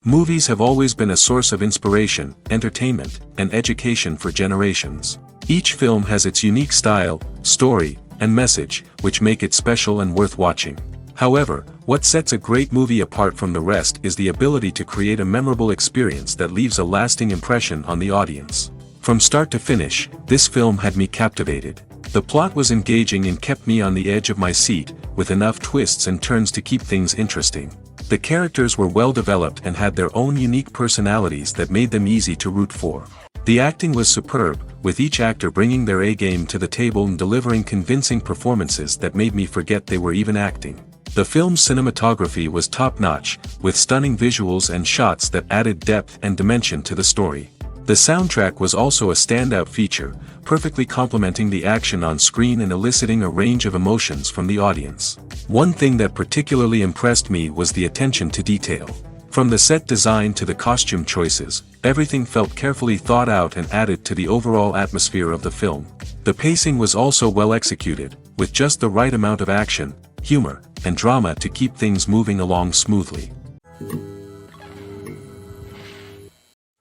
Movies have always been a source of inspiration, entertainment, and education for generations. Each film has its unique style, story, and message, which make it special and worth watching. However, what sets a great movie apart from the rest is the ability to create a memorable experience that leaves a lasting impression on the audience. From start to finish, this film had me captivated. The plot was engaging and kept me on the edge of my seat, with enough twists and turns to keep things interesting. The characters were well developed and had their own unique personalities that made them easy to root for. The acting was superb, with each actor bringing their A-game to the table and delivering convincing performances that made me forget they were even acting. The film's cinematography was top-notch, with stunning visuals and shots that added depth and dimension to the story. The soundtrack was also a standout feature, perfectly complementing the action on screen and eliciting a range of emotions from the audience. One thing that particularly impressed me was the attention to detail. From the set design to the costume choices, everything felt carefully thought out and added to the overall atmosphere of the film. The pacing was also well executed, with just the right amount of action, humor, and drama to keep things moving along smoothly.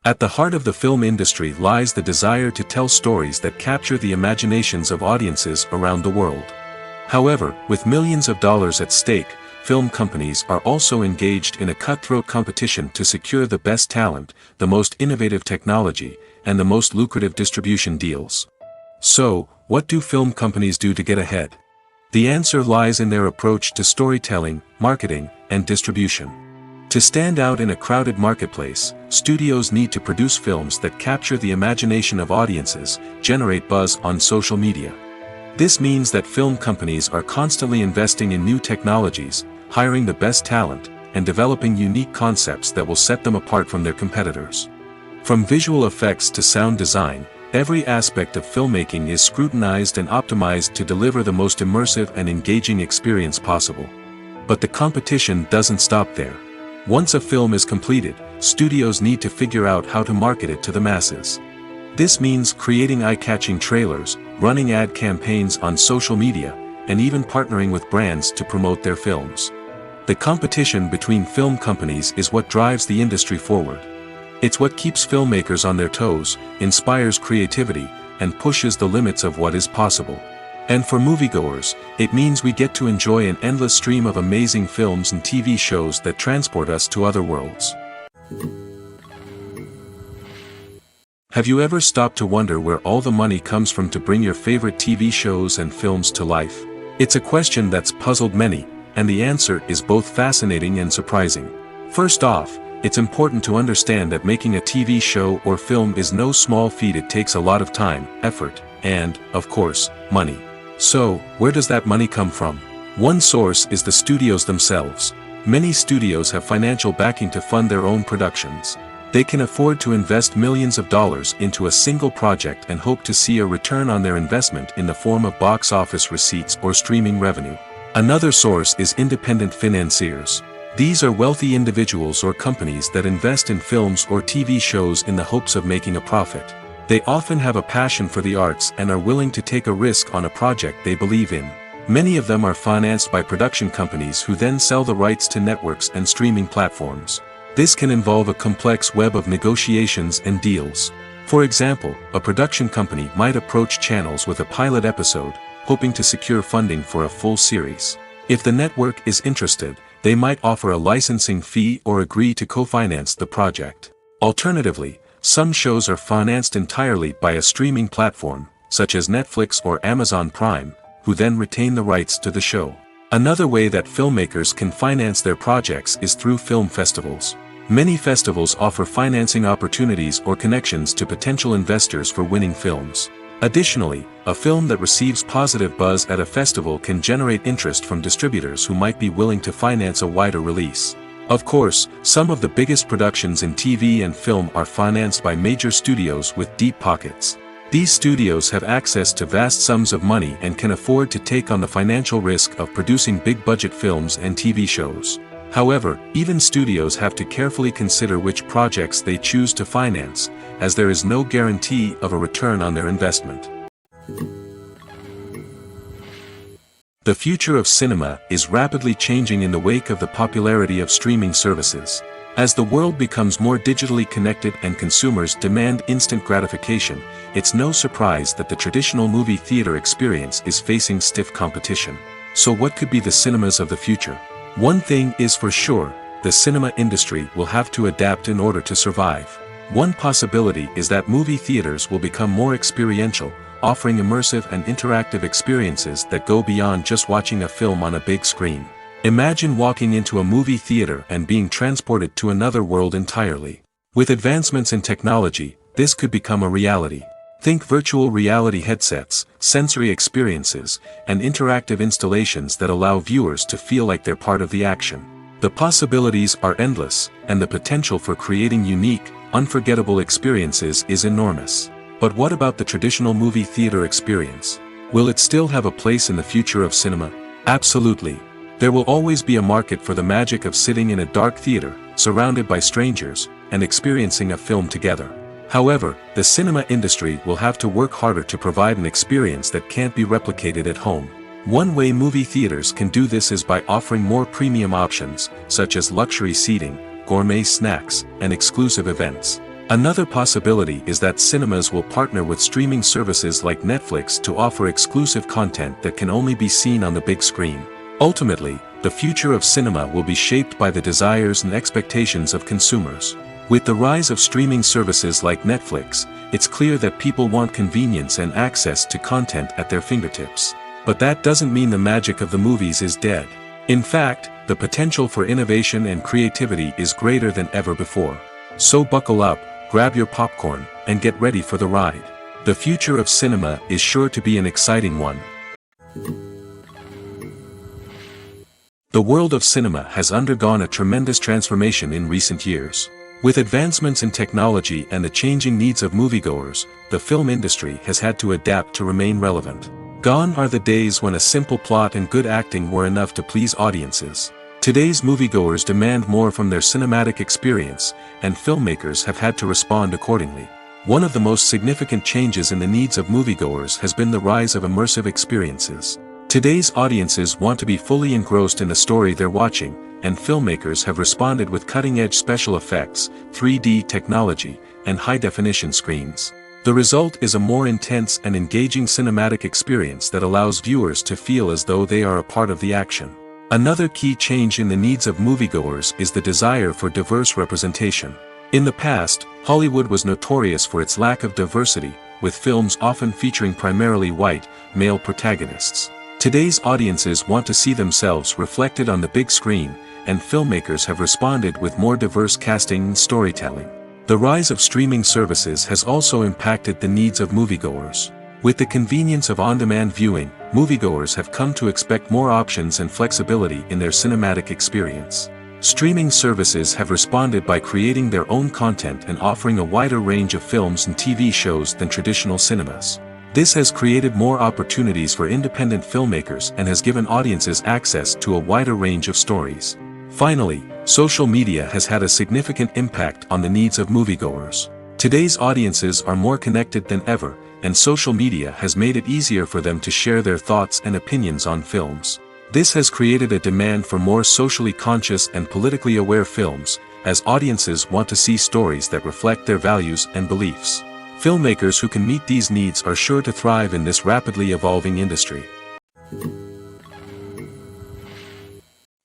At the heart of the film industry lies the desire to tell stories that capture the imaginations of audiences around the world. However, with millions of dollars at stake, film companies are also engaged in a cutthroat competition to secure the best talent, the most innovative technology, and the most lucrative distribution deals. So, what do film companies do to get ahead? The answer lies in their approach to storytelling, marketing, and distribution. To stand out in a crowded marketplace, studios need to produce films that capture the imagination of audiences, generate buzz on social media. This means that film companies are constantly investing in new technologies, hiring the best talent, and developing unique concepts that will set them apart from their competitors. From visual effects to sound design, every aspect of filmmaking is scrutinized and optimized to deliver the most immersive and engaging experience possible. But the competition doesn't stop there. Once a film is completed, studios need to figure out how to market it to the masses. This means creating eye-catching trailers, running ad campaigns on social media, and even partnering with brands to promote their films. The competition between film companies is what drives the industry forward. It's what keeps filmmakers on their toes, inspires creativity, and pushes the limits of what is possible. And for moviegoers, it means we get to enjoy an endless stream of amazing films and TV shows that transport us to other worlds. Have you ever stopped to wonder where all the money comes from to bring your favorite TV shows and films to life? It's a question that's puzzled many, and the answer is both fascinating and surprising. First off, it's important to understand that making a TV show or film is no small feat. It takes a lot of time, effort, and, of course, money. So, where does that money come from? One source is the studios themselves. Many studios have financial backing to fund their own productions. They can afford to invest millions of dollars into a single project and hope to see a return on their investment in the form of box office receipts or streaming revenue. Another source is independent financiers. These are wealthy individuals or companies that invest in films or TV shows in the hopes of making a profit. They often have a passion for the arts and are willing to take a risk on a project they believe in. Many of them are financed by production companies who then sell the rights to networks and streaming platforms. This can involve a complex web of negotiations and deals. For example, a production company might approach channels with a pilot episode, hoping to secure funding for a full series. If the network is interested, they might offer a licensing fee or agree to co-finance the project. Alternatively, some shows are financed entirely by a streaming platform, such as Netflix or Amazon Prime, who then retain the rights to the show. Another way that filmmakers can finance their projects is through film festivals. Many festivals offer financing opportunities or connections to potential investors for winning films. Additionally, a film that receives positive buzz at a festival can generate interest from distributors who might be willing to finance a wider release. Of course, some of the biggest productions in TV and film are financed by major studios with deep pockets. These studios have access to vast sums of money and can afford to take on the financial risk of producing big-budget films and TV shows. However, even studios have to carefully consider which projects they choose to finance, as there is no guarantee of a return on their investment. The future of cinema is rapidly changing in the wake of the popularity of streaming services. As the world becomes more digitally connected and consumers demand instant gratification, it's no surprise that the traditional movie theater experience is facing stiff competition. So what could be the cinemas of the future? One thing is for sure, the cinema industry will have to adapt in order to survive. One possibility is that movie theaters will become more experiential, offering immersive and interactive experiences that go beyond just watching a film on a big screen. Imagine walking into a movie theater and being transported to another world entirely. With advancements in technology, this could become a reality. Think virtual reality headsets, sensory experiences, and interactive installations that allow viewers to feel like they're part of the action. The possibilities are endless, and the potential for creating unique, unforgettable experiences is enormous. But what about the traditional movie theater experience? Will it still have a place in the future of cinema? Absolutely. There will always be a market for the magic of sitting in a dark theater, surrounded by strangers, and experiencing a film together. However, the cinema industry will have to work harder to provide an experience that can't be replicated at home. One way movie theaters can do this is by offering more premium options, such as luxury seating, gourmet snacks, and exclusive events. Another possibility is that cinemas will partner with streaming services like Netflix to offer exclusive content that can only be seen on the big screen. Ultimately, the future of cinema will be shaped by the desires and expectations of consumers. With the rise of streaming services like Netflix, it's clear that people want convenience and access to content at their fingertips. But that doesn't mean the magic of the movies is dead. In fact, the potential for innovation and creativity is greater than ever before. So buckle up, grab your popcorn, and get ready for the ride. The future of cinema is sure to be an exciting one. The world of cinema has undergone a tremendous transformation in recent years. With advancements in technology and the changing needs of moviegoers, the film industry has had to adapt to remain relevant. Gone are the days when a simple plot and good acting were enough to please audiences. Today's moviegoers demand more from their cinematic experience, and filmmakers have had to respond accordingly. One of the most significant changes in the needs of moviegoers has been the rise of immersive experiences. Today's audiences want to be fully engrossed in the story they're watching, and filmmakers have responded with cutting-edge special effects, 3D technology, and high-definition screens. The result is a more intense and engaging cinematic experience that allows viewers to feel as though they are a part of the action. Another key change in the needs of moviegoers is the desire for diverse representation. In the past, Hollywood was notorious for its lack of diversity, with films often featuring primarily white, male protagonists. Today's audiences want to see themselves reflected on the big screen, and filmmakers have responded with more diverse casting and storytelling. The rise of streaming services has also impacted the needs of moviegoers. With the convenience of on-demand viewing, moviegoers have come to expect more options and flexibility in their cinematic experience. Streaming services have responded by creating their own content and offering a wider range of films and TV shows than traditional cinemas. This has created more opportunities for independent filmmakers and has given audiences access to a wider range of stories. Finally, social media has had a significant impact on the needs of moviegoers. Today's audiences are more connected than ever, and social media has made it easier for them to share their thoughts and opinions on films. This has created a demand for more socially conscious and politically aware films, as audiences want to see stories that reflect their values and beliefs. Filmmakers who can meet these needs are sure to thrive in this rapidly evolving industry.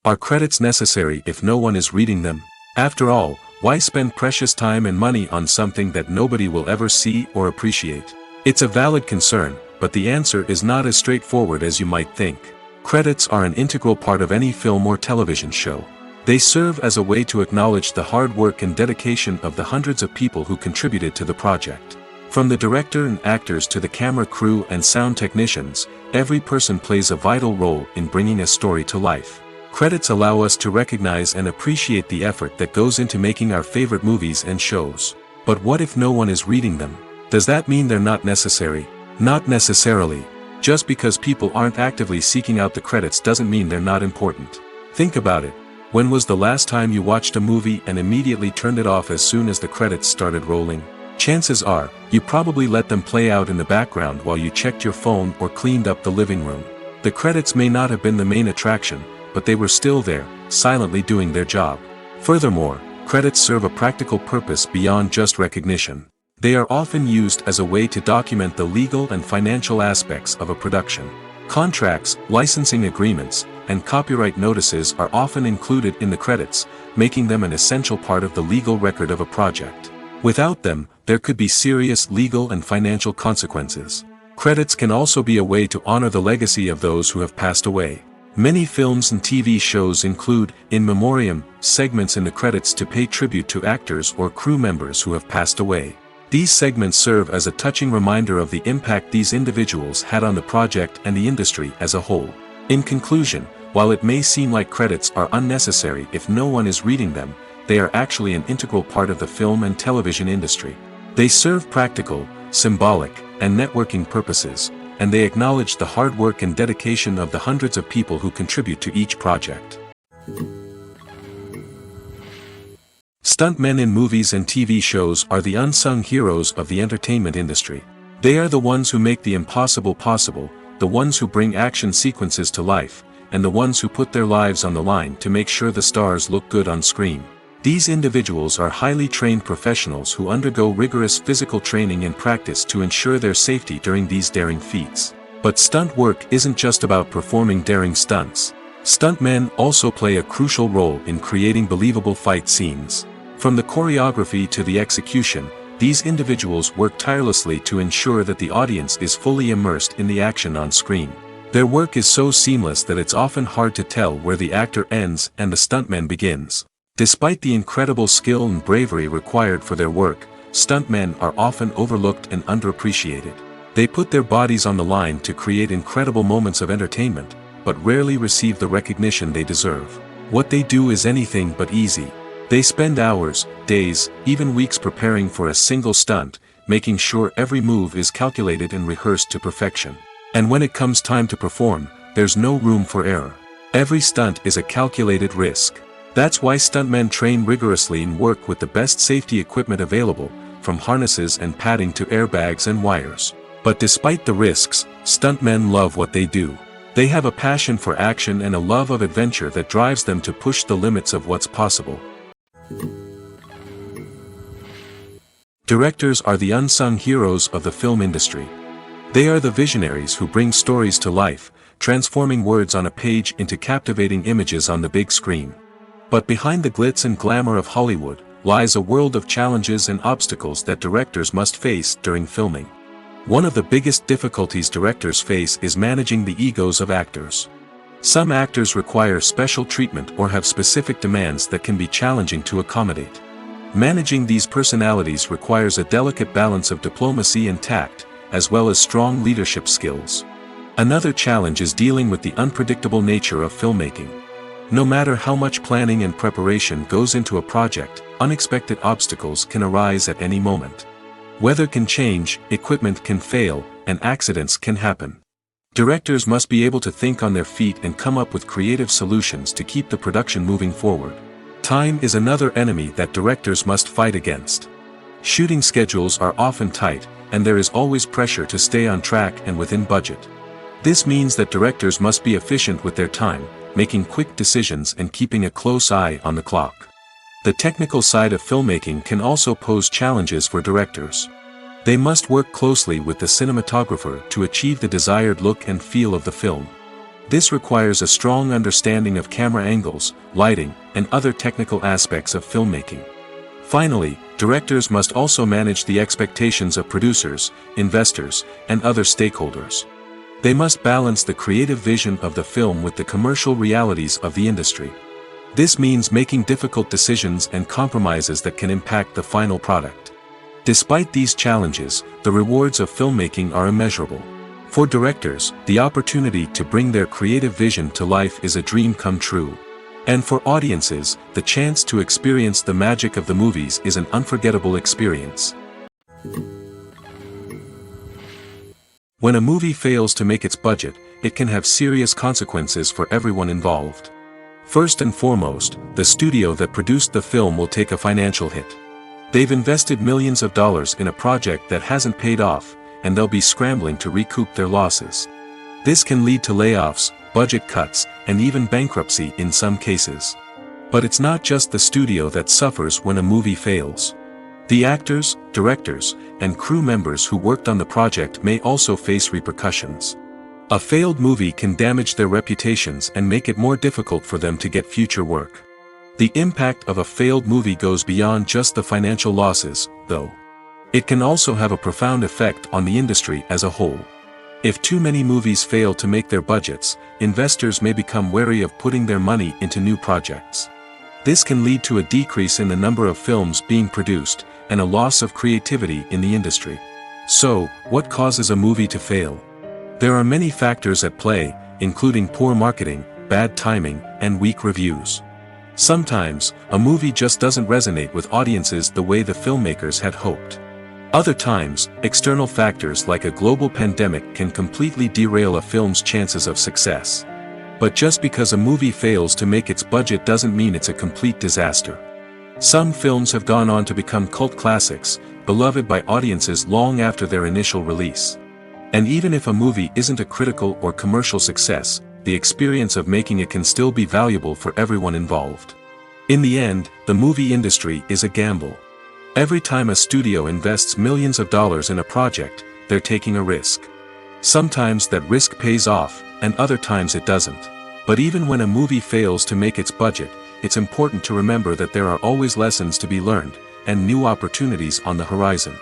Are credits necessary if no one is reading them? After all, why spend precious time and money on something that nobody will ever see or appreciate? It's a valid concern, but the answer is not as straightforward as you might think. Credits are an integral part of any film or television show. They serve as a way to acknowledge the hard work and dedication of the hundreds of people who contributed to the project. From the director and actors to the camera crew and sound technicians, every person plays a vital role in bringing a story to life. Credits allow us to recognize and appreciate the effort that goes into making our favorite movies and shows. But what if no one is reading them? Does that mean they're not necessary? Not necessarily. Just because people aren't actively seeking out the credits doesn't mean they're not important. Think about it. When was the last time you watched a movie and immediately turned it off as soon as the credits started rolling? Chances are, you probably let them play out in the background while you checked your phone or cleaned up the living room. The credits may not have been the main attraction, but they were still there, silently doing their job. Furthermore, credits serve a practical purpose beyond just recognition. They are often used as a way to document the legal and financial aspects of a production. Contracts, licensing agreements, and copyright notices are often included in the credits, making them an essential part of the legal record of a project. Without them, there could be serious legal and financial consequences. Credits can also be a way to honor the legacy of those who have passed away. Many films and TV shows include, in memoriam, segments in the credits to pay tribute to actors or crew members who have passed away. These segments serve as a touching reminder of the impact these individuals had on the project and the industry as a whole. In conclusion, while it may seem like credits are unnecessary if no one is reading them, they are actually an integral part of the film and television industry. They serve practical, symbolic, and networking purposes, and they acknowledge the hard work and dedication of the hundreds of people who contribute to each project. Stuntmen in movies and TV shows are the unsung heroes of the entertainment industry. They are the ones who make the impossible possible, the ones who bring action sequences to life, and the ones who put their lives on the line to make sure the stars look good on screen. These individuals are highly trained professionals who undergo rigorous physical training and practice to ensure their safety during these daring feats. But stunt work isn't just about performing daring stunts. Stuntmen also play a crucial role in creating believable fight scenes. From the choreography to the execution, these individuals work tirelessly to ensure that the audience is fully immersed in the action on screen. Their work is so seamless that it's often hard to tell where the actor ends and the stuntman begins. Despite the incredible skill and bravery required for their work, stuntmen are often overlooked and underappreciated. They put their bodies on the line to create incredible moments of entertainment, but rarely receive the recognition they deserve. What they do is anything but easy. They spend hours, days, even weeks preparing for a single stunt, making sure every move is calculated and rehearsed to perfection. And when it comes time to perform, there's no room for error. Every stunt is a calculated risk. That's why stuntmen train rigorously and work with the best safety equipment available, from harnesses and padding to airbags and wires. But despite the risks, stuntmen love what they do. They have a passion for action and a love of adventure that drives them to push the limits of what's possible. Directors are the unsung heroes of the film industry. They are the visionaries who bring stories to life, transforming words on a page into captivating images on the big screen. But behind the glitz and glamour of Hollywood, lies a world of challenges and obstacles that directors must face during filming. One of the biggest difficulties directors face is managing the egos of actors. Some actors require special treatment or have specific demands that can be challenging to accommodate. Managing these personalities requires a delicate balance of diplomacy and tact, as well as strong leadership skills. Another challenge is dealing with the unpredictable nature of filmmaking. No matter how much planning and preparation goes into a project, unexpected obstacles can arise at any moment. Weather can change, equipment can fail, and accidents can happen. Directors must be able to think on their feet and come up with creative solutions to keep the production moving forward. Time is another enemy that directors must fight against. Shooting schedules are often tight, and there is always pressure to stay on track and within budget. This means that directors must be efficient with their time, making quick decisions and keeping a close eye on the clock. The technical side of filmmaking can also pose challenges for directors. They must work closely with the cinematographer to achieve the desired look and feel of the film. This requires a strong understanding of camera angles, lighting, and other technical aspects of filmmaking. Finally, directors must also manage the expectations of producers, investors, and other stakeholders. They must balance the creative vision of the film with the commercial realities of the industry. This means making difficult decisions and compromises that can impact the final product. Despite these challenges, the rewards of filmmaking are immeasurable. For directors, the opportunity to bring their creative vision to life is a dream come true. And for audiences, the chance to experience the magic of the movies is an unforgettable experience. When a movie fails to make its budget, it can have serious consequences for everyone involved. First and foremost, the studio that produced the film will take a financial hit. They've invested millions of dollars in a project that hasn't paid off, and they'll be scrambling to recoup their losses. This can lead to layoffs, budget cuts, and even bankruptcy in some cases. But it's not just the studio that suffers when a movie fails. The actors, directors, and crew members who worked on the project may also face repercussions. A failed movie can damage their reputations and make it more difficult for them to get future work. The impact of a failed movie goes beyond just the financial losses, though. It can also have a profound effect on the industry as a whole. If too many movies fail to make their budgets, investors may become wary of putting their money into new projects. This can lead to a decrease in the number of films being produced, and a loss of creativity in the industry. So, what causes a movie to fail? There are many factors at play, including poor marketing, bad timing, and weak reviews. Sometimes, a movie just doesn't resonate with audiences the way the filmmakers had hoped. Other times, external factors like a global pandemic can completely derail a film's chances of success. But just because a movie fails to make its budget doesn't mean it's a complete disaster. Some films have gone on to become cult classics, beloved by audiences long after their initial release. And even if a movie isn't a critical or commercial success, the experience of making it can still be valuable for everyone involved. In the end, the movie industry is a gamble. Every time a studio invests millions of dollars in a project, they're taking a risk. Sometimes that risk pays off, and other times it doesn't. But even when a movie fails to make its budget, it's important to remember that there are always lessons to be learned, and new opportunities on the horizon.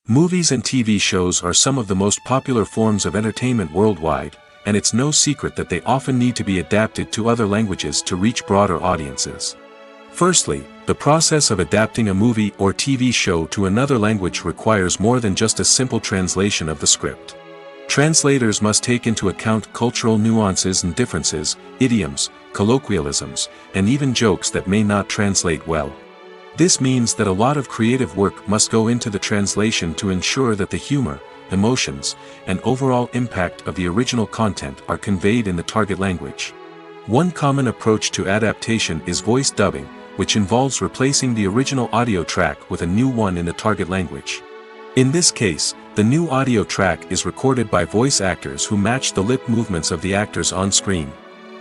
Movies and TV shows are some of the most popular forms of entertainment worldwide, and it's no secret that they often need to be adapted to other languages to reach broader audiences. Firstly, the process of adapting a movie or TV show to another language requires more than just a simple translation of the script. Translators must take into account cultural nuances and differences, idioms, colloquialisms, and even jokes that may not translate well. This means that a lot of creative work must go into the translation to ensure that the humor, emotions, and overall impact of the original content are conveyed in the target language. One common approach to adaptation is voice dubbing, which involves replacing the original audio track with a new one in the target language. In this case, the new audio track is recorded by voice actors who match the lip movements of the actors on screen.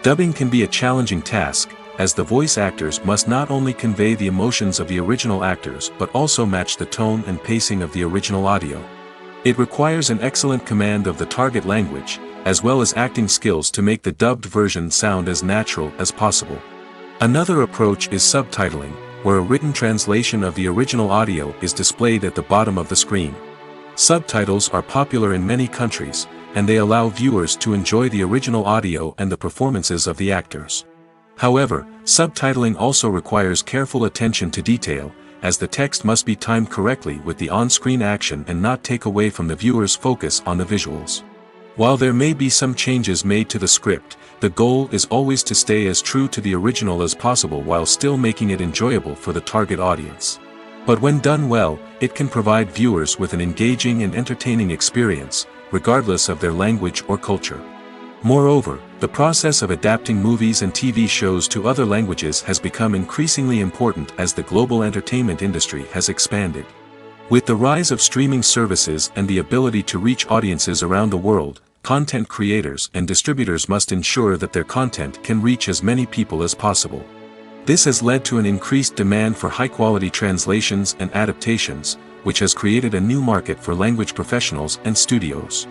Dubbing can be a challenging task, as the voice actors must not only convey the emotions of the original actors but also match the tone and pacing of the original audio. It requires an excellent command of the target language, as well as acting skills to make the dubbed version sound as natural as possible. Another approach is subtitling, where a written translation of the original audio is displayed at the bottom of the screen. Subtitles are popular in many countries, and they allow viewers to enjoy the original audio and the performances of the actors. However, subtitling also requires careful attention to detail, as the text must be timed correctly with the on-screen action and not take away from the viewer's focus on the visuals. While there may be some changes made to the script, the goal is always to stay as true to the original as possible while still making it enjoyable for the target audience. But when done well, it can provide viewers with an engaging and entertaining experience, regardless of their language or culture. Moreover, the process of adapting movies and TV shows to other languages has become increasingly important as the global entertainment industry has expanded. With the rise of streaming services and the ability to reach audiences around the world, content creators and distributors must ensure that their content can reach as many people as possible. This has led to an increased demand for high-quality translations and adaptations, which has created a new market for language professionals and studios.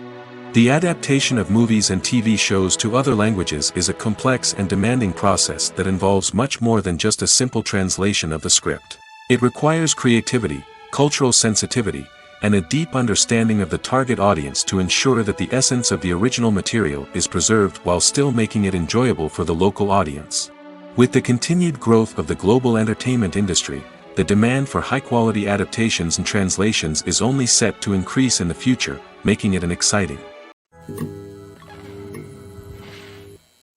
The adaptation of movies and TV shows to other languages is a complex and demanding process that involves much more than just a simple translation of the script. It requires creativity, cultural sensitivity, and a deep understanding of the target audience to ensure that the essence of the original material is preserved while still making it enjoyable for the local audience. With the continued growth of the global entertainment industry, the demand for high-quality adaptations and translations is only set to increase in the future, making it an exciting.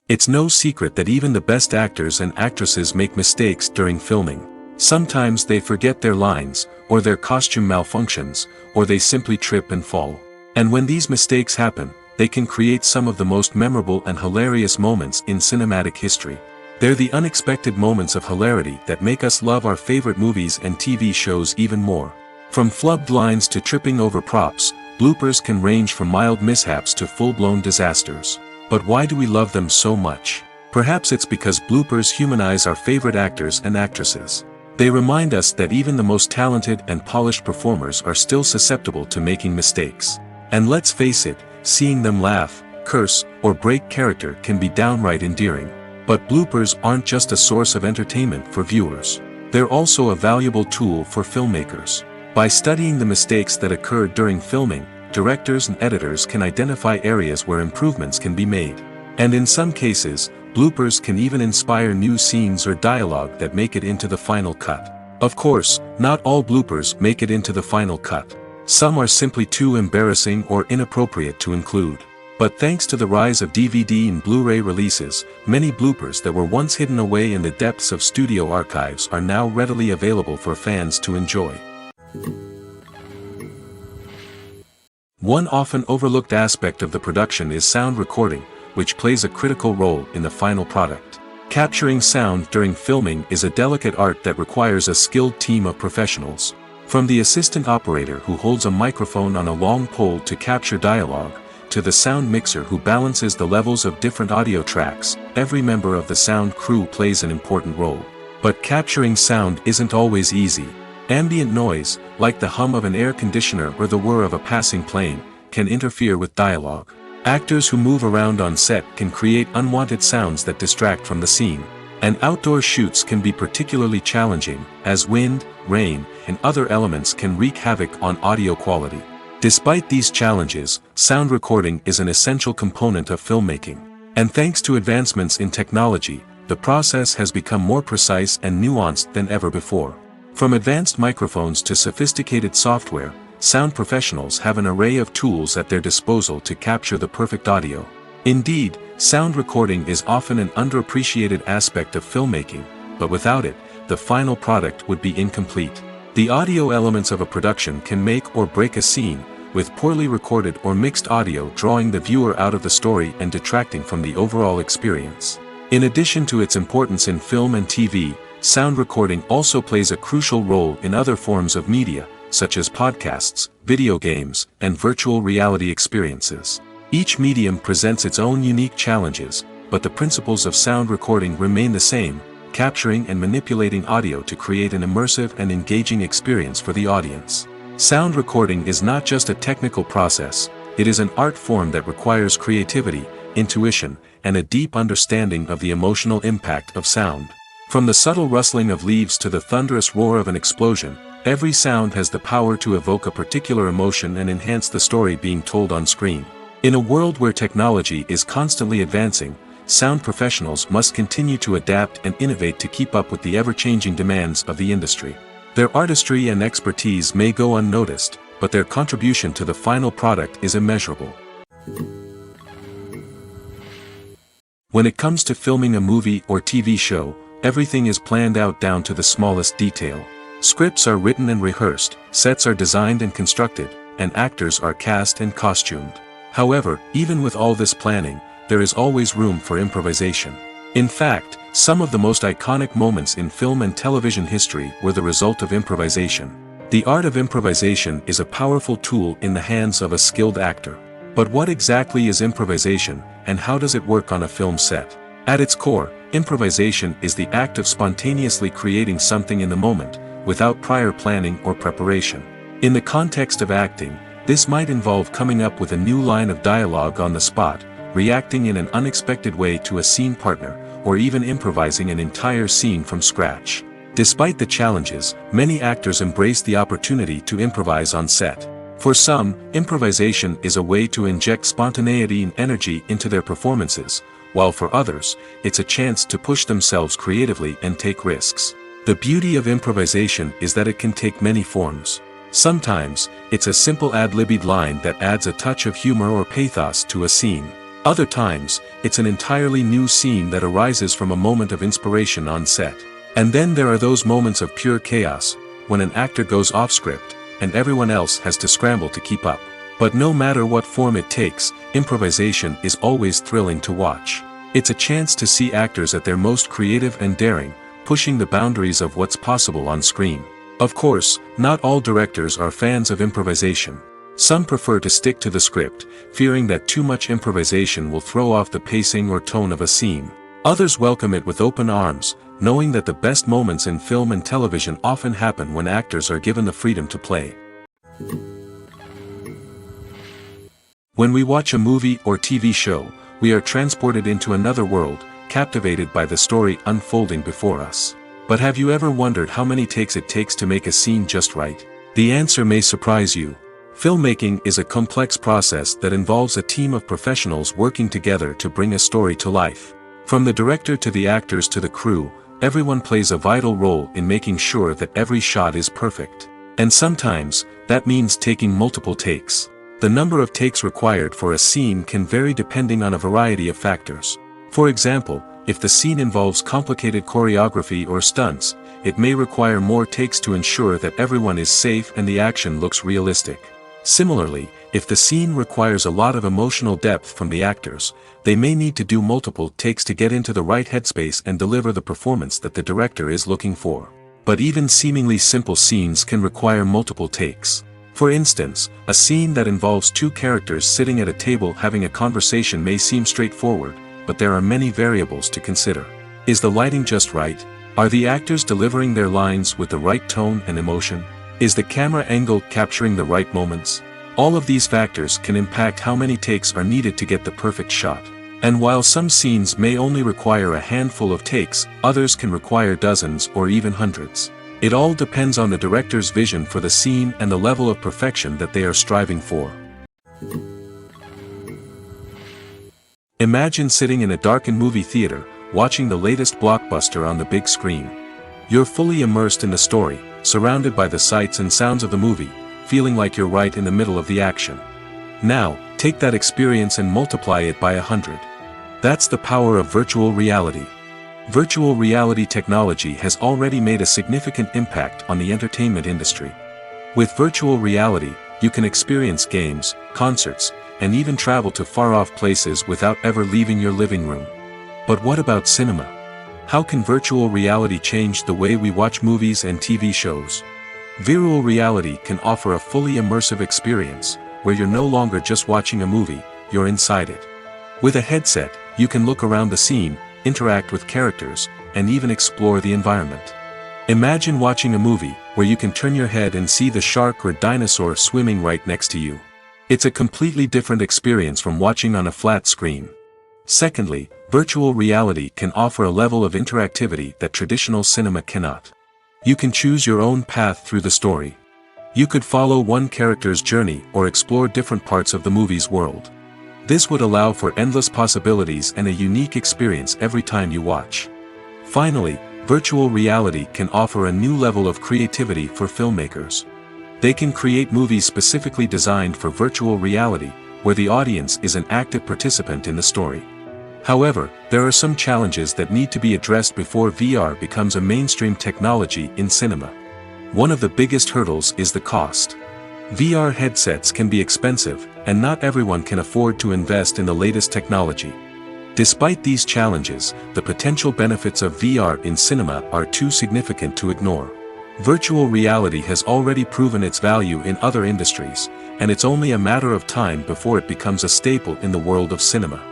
It's no secret that even the best actors and actresses make mistakes during filming. Sometimes they forget their lines, or their costume malfunctions, or they simply trip and fall. And when these mistakes happen, they can create some of the most memorable and hilarious moments in cinematic history. They're the unexpected moments of hilarity that make us love our favorite movies and TV shows even more. From flubbed lines to tripping over props, bloopers can range from mild mishaps to full-blown disasters. But why do we love them so much? Perhaps it's because bloopers humanize our favorite actors and actresses. They remind us that even the most talented and polished performers are still susceptible to making mistakes. And let's face it, seeing them laugh, curse, or break character can be downright endearing. But bloopers aren't just a source of entertainment for viewers. They're also a valuable tool for filmmakers. By studying the mistakes that occurred during filming, directors and editors can identify areas where improvements can be made. And in some cases, bloopers can even inspire new scenes or dialogue that make it into the final cut. Of course, not all bloopers make it into the final cut. Some are simply too embarrassing or inappropriate to include. But thanks to the rise of DVD and Blu-ray releases, many bloopers that were once hidden away in the depths of studio archives are now readily available for fans to enjoy. One often overlooked aspect of the production is sound recording, which plays a critical role in the final product. Capturing sound during filming is a delicate art that requires a skilled team of professionals. From the assistant operator who holds a microphone on a long pole to capture dialogue, to the sound mixer who balances the levels of different audio tracks, every member of the sound crew plays an important role. But capturing sound isn't always easy. Ambient noise, like the hum of an air conditioner or the whir of a passing plane, can interfere with dialogue. Actors who move around on set can create unwanted sounds that distract from the scene. And outdoor shoots can be particularly challenging, as wind, rain, and other elements can wreak havoc on audio quality. Despite these challenges, sound recording is an essential component of filmmaking. And thanks to advancements in technology, the process has become more precise and nuanced than ever before. From advanced microphones to sophisticated software, sound professionals have an array of tools at their disposal to capture the perfect audio. Indeed, sound recording is often an underappreciated aspect of filmmaking, but without it, the final product would be incomplete. The audio elements of a production can make or break a scene, with poorly recorded or mixed audio drawing the viewer out of the story and detracting from the overall experience. In addition to its importance in film and TV, sound recording also plays a crucial role in other forms of media, such as podcasts, video games, and virtual reality experiences. Each medium presents its own unique challenges, but the principles of sound recording remain the same: capturing and manipulating audio to create an immersive and engaging experience for the audience. Sound recording is not just a technical process, it is an art form that requires creativity, intuition, and a deep understanding of the emotional impact of sound. From the subtle rustling of leaves to the thunderous roar of an explosion, every sound has the power to evoke a particular emotion and enhance the story being told on screen. In a world where technology is constantly advancing, sound professionals must continue to adapt and innovate to keep up with the ever-changing demands of the industry. Their artistry and expertise may go unnoticed, but their contribution to the final product is immeasurable. When it comes to filming a movie or TV show, everything is planned out down to the smallest detail. Scripts are written and rehearsed, sets are designed and constructed, and actors are cast and costumed. However, even with all this planning, there is always room for improvisation. In fact, some of the most iconic moments in film and television history were the result of improvisation. The art of improvisation is a powerful tool in the hands of a skilled actor. But what exactly is improvisation, and how does it work on a film set? At its core, improvisation is the act of spontaneously creating something in the moment, without prior planning or preparation. In the context of acting, this might involve coming up with a new line of dialogue on the spot, reacting in an unexpected way to a scene partner, or even improvising an entire scene from scratch. Despite the challenges, many actors embrace the opportunity to improvise on set. For some, improvisation is a way to inject spontaneity and energy into their performances, while for others, it's a chance to push themselves creatively and take risks. The beauty of improvisation is that it can take many forms. Sometimes, it's a simple ad-libbed line that adds a touch of humor or pathos to a scene. Other times, it's an entirely new scene that arises from a moment of inspiration on set. And then there are those moments of pure chaos, when an actor goes off script, and everyone else has to scramble to keep up. But no matter what form it takes, improvisation is always thrilling to watch. It's a chance to see actors at their most creative and daring, pushing the boundaries of what's possible on screen. Of course, not all directors are fans of improvisation. Some prefer to stick to the script, fearing that too much improvisation will throw off the pacing or tone of a scene. Others welcome it with open arms, knowing that the best moments in film and television often happen when actors are given the freedom to play. When we watch a movie or TV show, we are transported into another world, captivated by the story unfolding before us. But have you ever wondered how many takes it takes to make a scene just right? The answer may surprise you. Filmmaking is a complex process that involves a team of professionals working together to bring a story to life. From the director to the actors to the crew, everyone plays a vital role in making sure that every shot is perfect. And sometimes, that means taking multiple takes. The number of takes required for a scene can vary depending on a variety of factors. For example, if the scene involves complicated choreography or stunts, it may require more takes to ensure that everyone is safe and the action looks realistic. Similarly, if the scene requires a lot of emotional depth from the actors, they may need to do multiple takes to get into the right headspace and deliver the performance that the director is looking for. But even seemingly simple scenes can require multiple takes. For instance, a scene that involves two characters sitting at a table having a conversation may seem straightforward, but there are many variables to consider. Is the lighting just right? Are the actors delivering their lines with the right tone and emotion? Is the camera angle capturing the right moments? All of these factors can impact how many takes are needed to get the perfect shot. And while some scenes may only require a handful of takes, others can require dozens or even hundreds. It all depends on the director's vision for the scene and the level of perfection that they are striving for. Imagine sitting in a darkened movie theater, watching the latest blockbuster on the big screen. You're fully immersed in the story, surrounded by the sights and sounds of the movie, feeling like you're right in the middle of the action. Now, take that experience and multiply it by 100. That's the power of virtual reality. Virtual reality technology has already made a significant impact on the entertainment industry. With virtual reality, you can experience games, concerts, and even travel to far-off places without ever leaving your living room. But what about cinema? How can virtual reality change the way we watch movies and TV shows? Virtual reality can offer a fully immersive experience, where you're no longer just watching a movie, you're inside it. With a headset, you can look around the scene, interact with characters, and even explore the environment. Imagine watching a movie, where you can turn your head and see the shark or dinosaur swimming right next to you. It's a completely different experience from watching on a flat screen. Secondly, virtual reality can offer a level of interactivity that traditional cinema cannot. You can choose your own path through the story. You could follow one character's journey or explore different parts of the movie's world. This would allow for endless possibilities and a unique experience every time you watch. Finally, virtual reality can offer a new level of creativity for filmmakers. They can create movies specifically designed for virtual reality, where the audience is an active participant in the story. However, there are some challenges that need to be addressed before VR becomes a mainstream technology in cinema. One of the biggest hurdles is the cost. VR headsets can be expensive, and not everyone can afford to invest in the latest technology. Despite these challenges, the potential benefits of VR in cinema are too significant to ignore. Virtual reality has already proven its value in other industries, and it's only a matter of time before it becomes a staple in the world of cinema.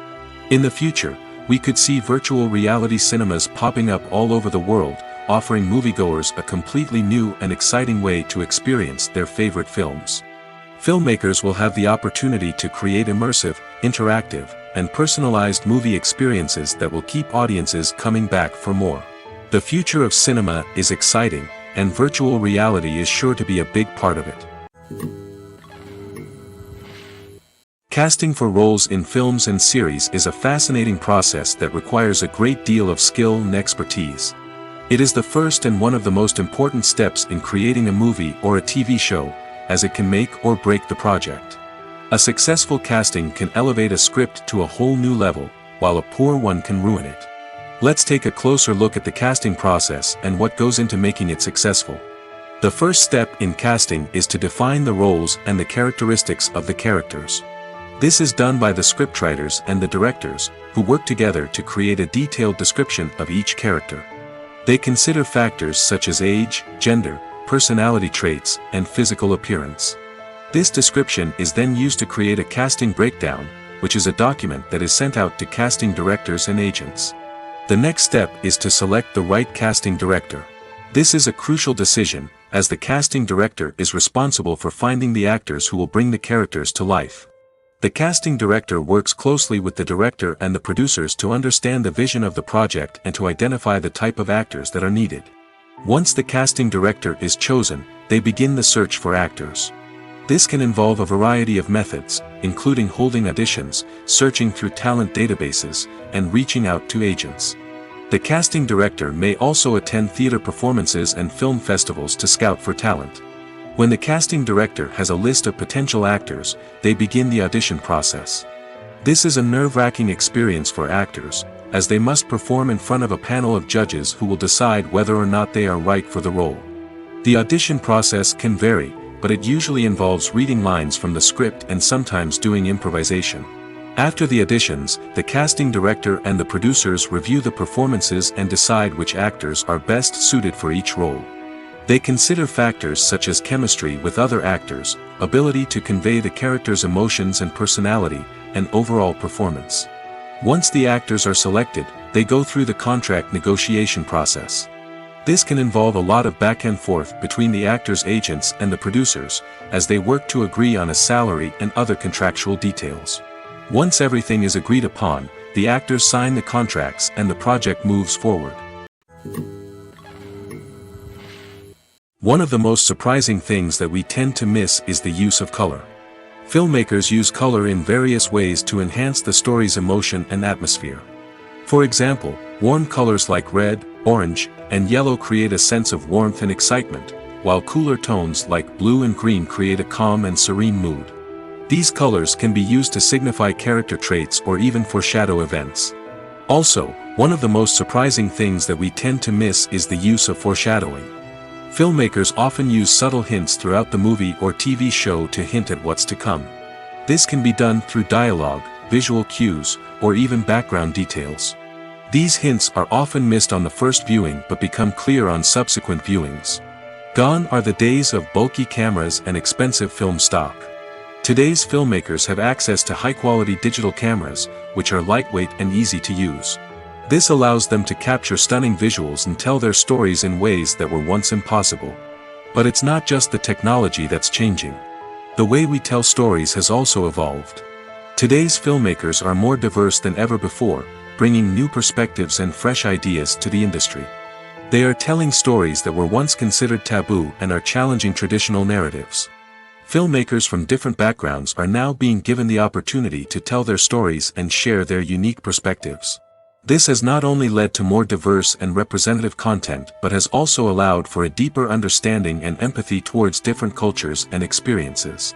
In the future, we could see virtual reality cinemas popping up all over the world, offering moviegoers a completely new and exciting way to experience their favorite films. Filmmakers will have the opportunity to create immersive, interactive, and personalized movie experiences that will keep audiences coming back for more. The future of cinema is exciting, and virtual reality is sure to be a big part of it. Casting for roles in films and series is a fascinating process that requires a great deal of skill and expertise. It is the first and one of the most important steps in creating a movie or a TV show, as it can make or break the project. A successful casting can elevate a script to a whole new level, while a poor one can ruin it. Let's take a closer look at the casting process and what goes into making it successful. The first step in casting is to define the roles and the characteristics of the characters. This is done by the scriptwriters and the directors, who work together to create a detailed description of each character. They consider factors such as age, gender, personality traits, and physical appearance. This description is then used to create a casting breakdown, which is a document that is sent out to casting directors and agents. The next step is to select the right casting director. This is a crucial decision, as the casting director is responsible for finding the actors who will bring the characters to life. The casting director works closely with the director and the producers to understand the vision of the project and to identify the type of actors that are needed. Once the casting director is chosen, they begin the search for actors. This can involve a variety of methods, including holding auditions, searching through talent databases, and reaching out to agents. The casting director may also attend theater performances and film festivals to scout for talent. When the casting director has a list of potential actors, they begin the audition process. This is a nerve-wracking experience for actors, as they must perform in front of a panel of judges who will decide whether or not they are right for the role. The audition process can vary, but it usually involves reading lines from the script and sometimes doing improvisation. After the auditions, the casting director and the producers review the performances and decide which actors are best suited for each role. They consider factors such as chemistry with other actors, ability to convey the character's emotions and personality, and overall performance. Once the actors are selected, they go through the contract negotiation process. This can involve a lot of back and forth between the actors' agents and the producers, as they work to agree on a salary and other contractual details. Once everything is agreed upon, the actors sign the contracts and the project moves forward. One of the most surprising things that we tend to miss is the use of color. Filmmakers use color in various ways to enhance the story's emotion and atmosphere. For example, warm colors like red, orange, and yellow create a sense of warmth and excitement, while cooler tones like blue and green create a calm and serene mood. These colors can be used to signify character traits or even foreshadow events. Also, one of the most surprising things that we tend to miss is the use of foreshadowing. Filmmakers often use subtle hints throughout the movie or TV show to hint at what's to come. This can be done through dialogue, visual cues, or even background details. These hints are often missed on the first viewing but become clear on subsequent viewings. Gone are the days of bulky cameras and expensive film stock. Today's filmmakers have access to high-quality digital cameras, which are lightweight and easy to use. This allows them to capture stunning visuals and tell their stories in ways that were once impossible. But it's not just the technology that's changing. The way we tell stories has also evolved. Today's filmmakers are more diverse than ever before, bringing new perspectives and fresh ideas to the industry. They are telling stories that were once considered taboo and are challenging traditional narratives. Filmmakers from different backgrounds are now being given the opportunity to tell their stories and share their unique perspectives. This has not only led to more diverse and representative content but has also allowed for a deeper understanding and empathy towards different cultures and experiences.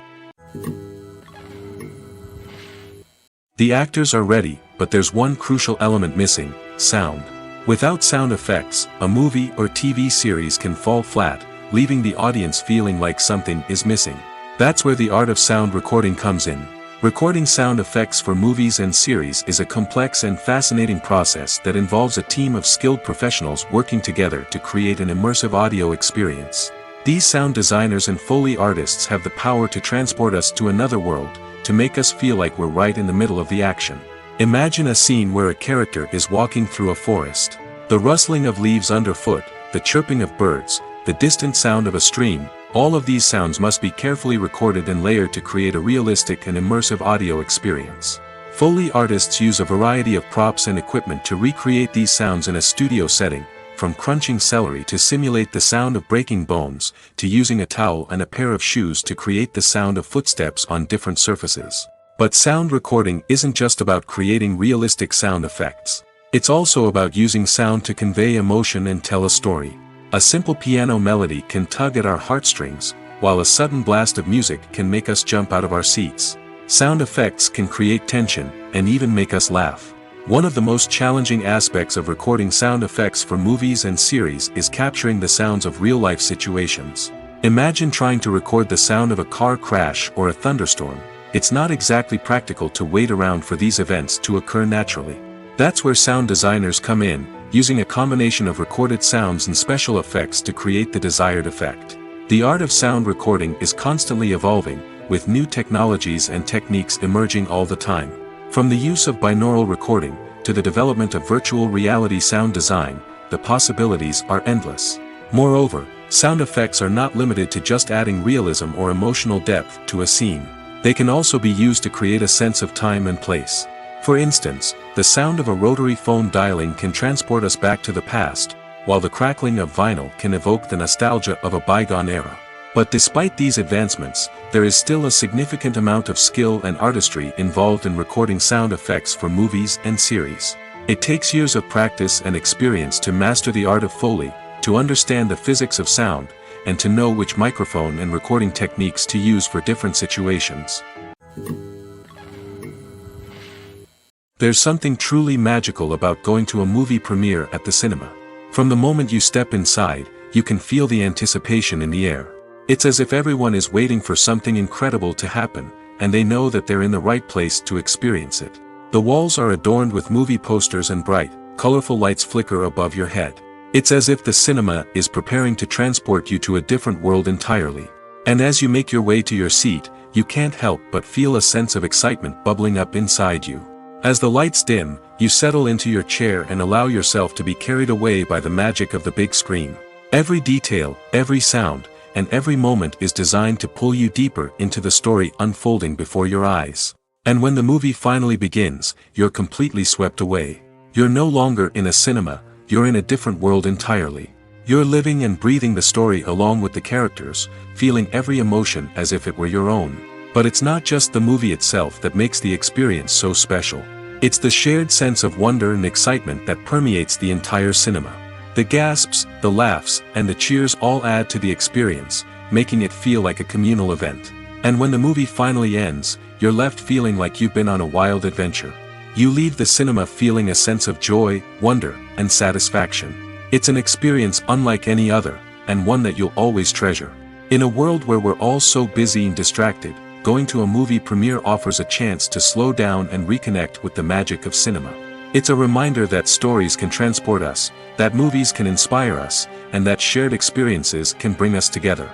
The actors are ready, but there's one crucial element missing: sound. Without sound effects, a movie or TV series can fall flat, leaving the audience feeling like something is missing. That's where the art of sound recording comes in. Recording sound effects for movies and series is a complex and fascinating process that involves a team of skilled professionals working together to create an immersive audio experience. These sound designers and Foley artists have the power to transport us to another world, to make us feel like we're right in the middle of the action. Imagine a scene where a character is walking through a forest. The rustling of leaves underfoot, the chirping of birds, the distant sound of a stream, all of these sounds must be carefully recorded and layered to create a realistic and immersive audio experience. Foley artists use a variety of props and equipment to recreate these sounds in a studio setting, from crunching celery to simulate the sound of breaking bones, to using a towel and a pair of shoes to create the sound of footsteps on different surfaces. But sound recording isn't just about creating realistic sound effects. It's also about using sound to convey emotion and tell a story. A simple piano melody can tug at our heartstrings, while a sudden blast of music can make us jump out of our seats. Sound effects can create tension, and even make us laugh. One of the most challenging aspects of recording sound effects for movies and series is capturing the sounds of real-life situations. Imagine trying to record the sound of a car crash or a thunderstorm. It's not exactly practical to wait around for these events to occur naturally. That's where sound designers come in, using a combination of recorded sounds and special effects to create the desired effect. The art of sound recording is constantly evolving, with new technologies and techniques emerging all the time. From the use of binaural recording, to the development of virtual reality sound design, the possibilities are endless. Moreover, sound effects are not limited to just adding realism or emotional depth to a scene. They can also be used to create a sense of time and place. For instance, the sound of a rotary phone dialing can transport us back to the past, while the crackling of vinyl can evoke the nostalgia of a bygone era. But despite these advancements, there is still a significant amount of skill and artistry involved in recording sound effects for movies and series. It takes years of practice and experience to master the art of Foley, to understand the physics of sound, and to know which microphone and recording techniques to use for different situations. There's something truly magical about going to a movie premiere at the cinema. From the moment you step inside, you can feel the anticipation in the air. It's as if everyone is waiting for something incredible to happen, and they know that they're in the right place to experience it. The walls are adorned with movie posters and bright, colorful lights flicker above your head. It's as if the cinema is preparing to transport you to a different world entirely. And as you make your way to your seat, you can't help but feel a sense of excitement bubbling up inside you. As the lights dim, you settle into your chair and allow yourself to be carried away by the magic of the big screen. Every detail, every sound, and every moment is designed to pull you deeper into the story unfolding before your eyes. And when the movie finally begins, you're completely swept away. You're no longer in a cinema, you're in a different world entirely. You're living and breathing the story along with the characters, feeling every emotion as if it were your own. But it's not just the movie itself that makes the experience so special. It's the shared sense of wonder and excitement that permeates the entire cinema. The gasps, the laughs, and the cheers all add to the experience, making it feel like a communal event. And when the movie finally ends, you're left feeling like you've been on a wild adventure. You leave the cinema feeling a sense of joy, wonder, and satisfaction. It's an experience unlike any other, and one that you'll always treasure. In a world where we're all so busy and distracted, going to a movie premiere offers a chance to slow down and reconnect with the magic of cinema. It's a reminder that stories can transport us, that movies can inspire us, and that shared experiences can bring us together.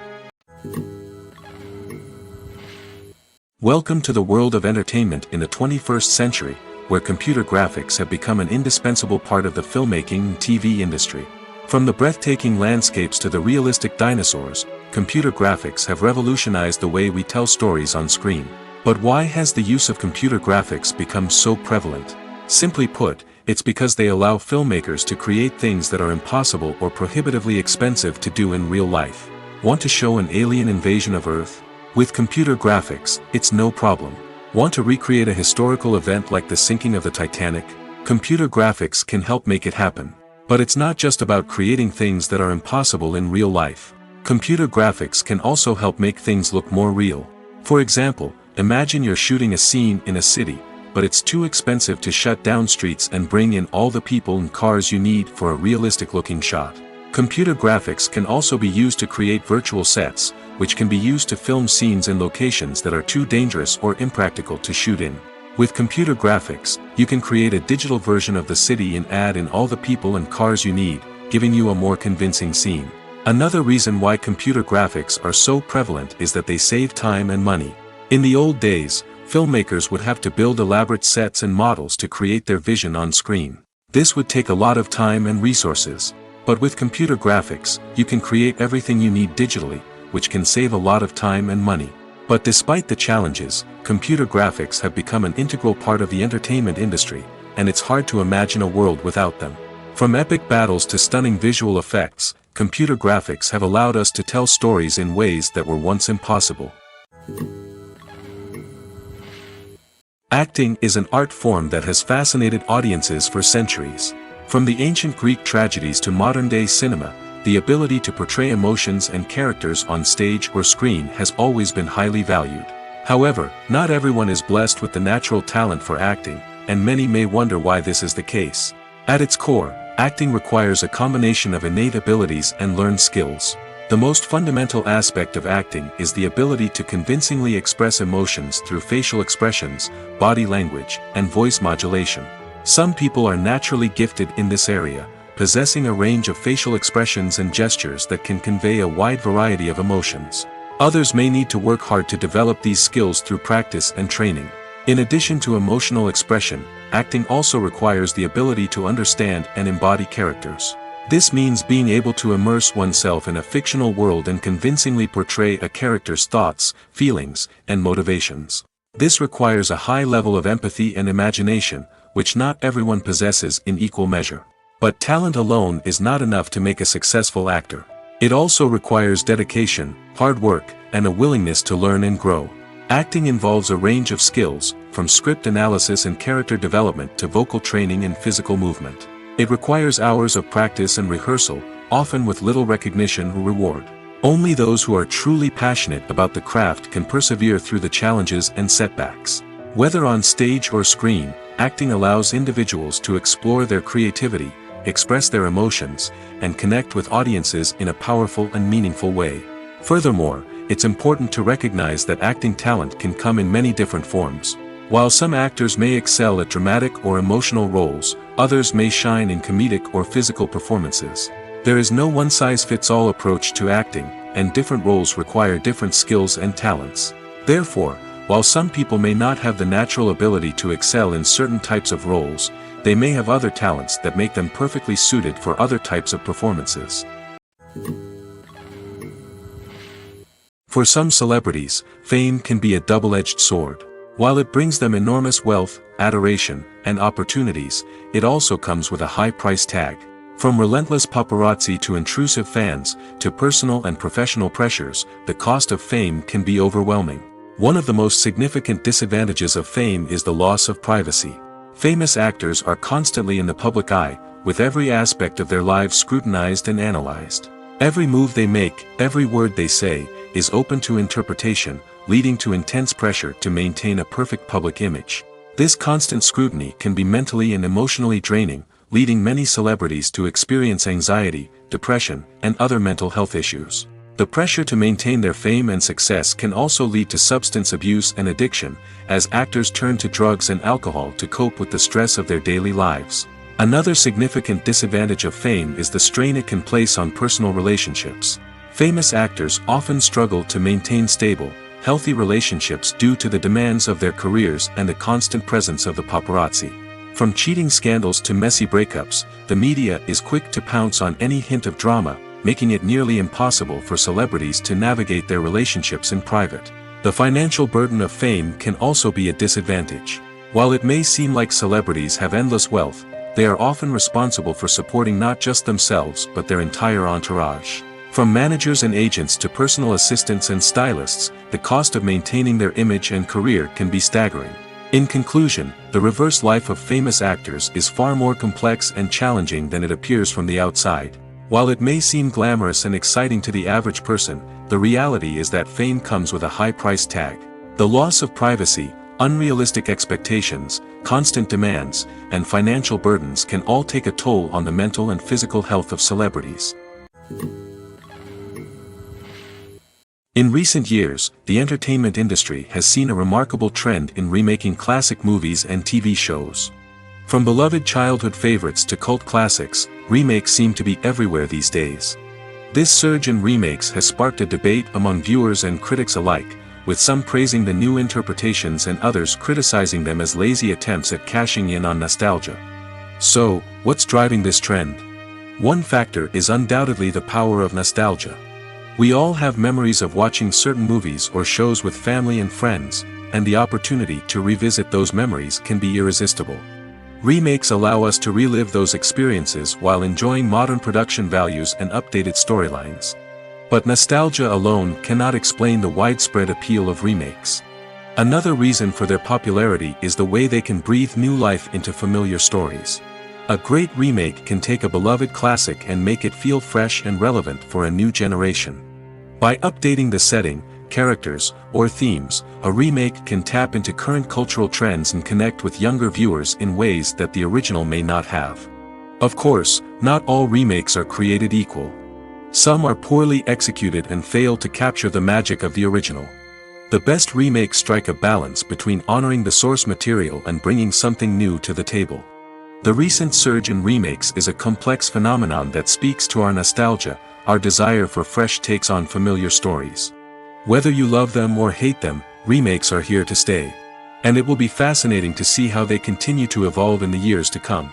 Welcome to the world of entertainment in the 21st century, where computer graphics have become an indispensable part of the filmmaking and TV industry. From the breathtaking landscapes to the realistic dinosaurs, computer graphics have revolutionized the way we tell stories on screen. But why has the use of computer graphics become so prevalent? Simply put, it's because they allow filmmakers to create things that are impossible or prohibitively expensive to do in real life. Want to show an alien invasion of Earth? With computer graphics, it's no problem. Want to recreate a historical event like the sinking of the Titanic? Computer graphics can help make it happen. But it's not just about creating things that are impossible in real life. Computer graphics can also help make things look more real. For example, imagine you're shooting a scene in a city, but it's too expensive to shut down streets and bring in all the people and cars you need for a realistic-looking shot. Computer graphics can also be used to create virtual sets, which can be used to film scenes in locations that are too dangerous or impractical to shoot in. With computer graphics, you can create a digital version of the city and add in all the people and cars you need, giving you a more convincing scene. Another reason why computer graphics are so prevalent is that they save time and money. In the old days, filmmakers would have to build elaborate sets and models to create their vision on screen. This would take a lot of time and resources. But with computer graphics, you can create everything you need digitally, which can save a lot of time and money. But despite the challenges, computer graphics have become an integral part of the entertainment industry, and it's hard to imagine a world without them. From epic battles to stunning visual effects, computer graphics have allowed us to tell stories in ways that were once impossible. Acting is an art form that has fascinated audiences for centuries. From the ancient Greek tragedies to modern-day cinema, the ability to portray emotions and characters on stage or screen has always been highly valued. However, not everyone is blessed with the natural talent for acting, and many may wonder why this is the case. At its core, acting requires a combination of innate abilities and learned skills. The most fundamental aspect of acting is the ability to convincingly express emotions through facial expressions, body language, and voice modulation. Some people are naturally gifted in this area, possessing a range of facial expressions and gestures that can convey a wide variety of emotions. Others may need to work hard to develop these skills through practice and training. In addition to emotional expression, acting also requires the ability to understand and embody characters. This means being able to immerse oneself in a fictional world and convincingly portray a character's thoughts, feelings, and motivations. This requires a high level of empathy and imagination, which not everyone possesses in equal measure. But talent alone is not enough to make a successful actor. It also requires dedication, hard work, and a willingness to learn and grow. Acting involves a range of skills, from script analysis and character development to vocal training and physical movement. It requires hours of practice and rehearsal, often with little recognition or reward. Only those who are truly passionate about the craft can persevere through the challenges and setbacks. Whether on stage or screen, acting allows individuals to explore their creativity, express their emotions, and connect with audiences in a powerful and meaningful way. Furthermore, it's important to recognize that acting talent can come in many different forms. While some actors may excel at dramatic or emotional roles, others may shine in comedic or physical performances. There is no one-size-fits-all approach to acting, and different roles require different skills and talents. Therefore, while some people may not have the natural ability to excel in certain types of roles, they may have other talents that make them perfectly suited for other types of performances. For some celebrities, fame can be a double-edged sword. While it brings them enormous wealth, adoration, and opportunities, it also comes with a high price tag. From relentless paparazzi to intrusive fans, to personal and professional pressures, the cost of fame can be overwhelming. One of the most significant disadvantages of fame is the loss of privacy. Famous actors are constantly in the public eye, with every aspect of their lives scrutinized and analyzed. Every move they make, every word they say, is open to interpretation, leading to intense pressure to maintain a perfect public image. This constant scrutiny can be mentally and emotionally draining, leading many celebrities to experience anxiety, depression, and other mental health issues. The pressure to maintain their fame and success can also lead to substance abuse and addiction, as actors turn to drugs and alcohol to cope with the stress of their daily lives. Another significant disadvantage of fame is the strain it can place on personal relationships. Famous actors often struggle to maintain stable, healthy relationships due to the demands of their careers and the constant presence of the paparazzi. From cheating scandals to messy breakups, the media is quick to pounce on any hint of drama, making it nearly impossible for celebrities to navigate their relationships in private. The financial burden of fame can also be a disadvantage. While it may seem like celebrities have endless wealth, they are often responsible for supporting not just themselves but their entire entourage. From managers and agents to personal assistants and stylists, the cost of maintaining their image and career can be staggering. In conclusion, the reverse life of famous actors is far more complex and challenging than it appears from the outside. While it may seem glamorous and exciting to the average person, the reality is that fame comes with a high price tag. The loss of privacy, unrealistic expectations, constant demands, and financial burdens can all take a toll on the mental and physical health of celebrities. In recent years, the entertainment industry has seen a remarkable trend in remaking classic movies and TV shows. From beloved childhood favorites to cult classics, remakes seem to be everywhere these days. This surge in remakes has sparked a debate among viewers and critics alike, with some praising the new interpretations and others criticizing them as lazy attempts at cashing in on nostalgia. So, what's driving this trend? One factor is undoubtedly the power of nostalgia. We all have memories of watching certain movies or shows with family and friends, and the opportunity to revisit those memories can be irresistible. Remakes allow us to relive those experiences while enjoying modern production values and updated storylines. But nostalgia alone cannot explain the widespread appeal of remakes. Another reason for their popularity is the way they can breathe new life into familiar stories. A great remake can take a beloved classic and make it feel fresh and relevant for a new generation. By updating the setting, characters, or themes, a remake can tap into current cultural trends and connect with younger viewers in ways that the original may not have. Of course, not all remakes are created equal. Some are poorly executed and fail to capture the magic of the original. The best remakes strike a balance between honoring the source material and bringing something new to the table. The recent surge in remakes is a complex phenomenon that speaks to our nostalgia, our desire for fresh takes on familiar stories. Whether you love them or hate them, remakes are here to stay. And it will be fascinating to see how they continue to evolve in the years to come.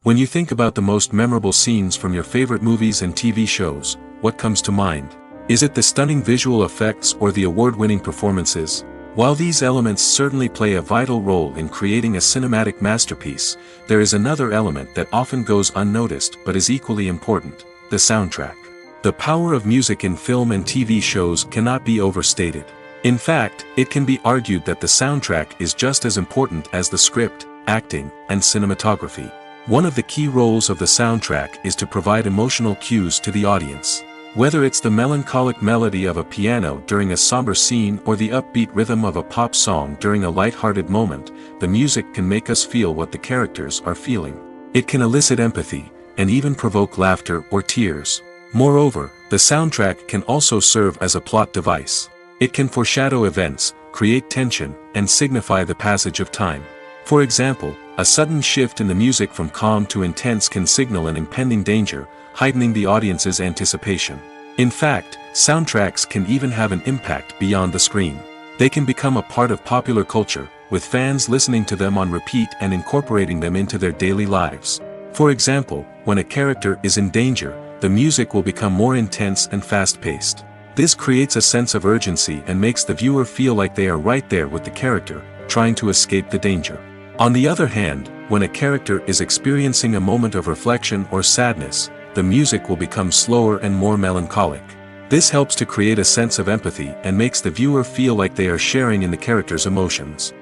When you think about the most memorable scenes from your favorite movies and TV shows, what comes to mind? Is it the stunning visual effects or the award-winning performances? While these elements certainly play a vital role in creating a cinematic masterpiece, there is another element that often goes unnoticed but is equally important: the soundtrack. The power of music in film and TV shows cannot be overstated. In fact, it can be argued that the soundtrack is just as important as the script, acting, and cinematography. One of the key roles of the soundtrack is to provide emotional cues to the audience. Whether it's the melancholic melody of a piano during a somber scene or the upbeat rhythm of a pop song during a light-hearted moment, the music can make us feel what the characters are feeling. It can elicit empathy, and even provoke laughter or tears. Moreover, the soundtrack can also serve as a plot device. It can foreshadow events, create tension, and signify the passage of time. For example, a sudden shift in the music from calm to intense can signal an impending danger, heightening the audience's anticipation. In fact, soundtracks can even have an impact beyond the screen. They can become a part of popular culture, with fans listening to them on repeat and incorporating them into their daily lives. For example, when a character is in danger, the music will become more intense and fast-paced. This creates a sense of urgency and makes the viewer feel like they are right there with the character, trying to escape the danger. On the other hand, when a character is experiencing a moment of reflection or sadness, the music will become slower and more melancholic. This helps to create a sense of empathy and makes the viewer feel like they are sharing in the character's emotions.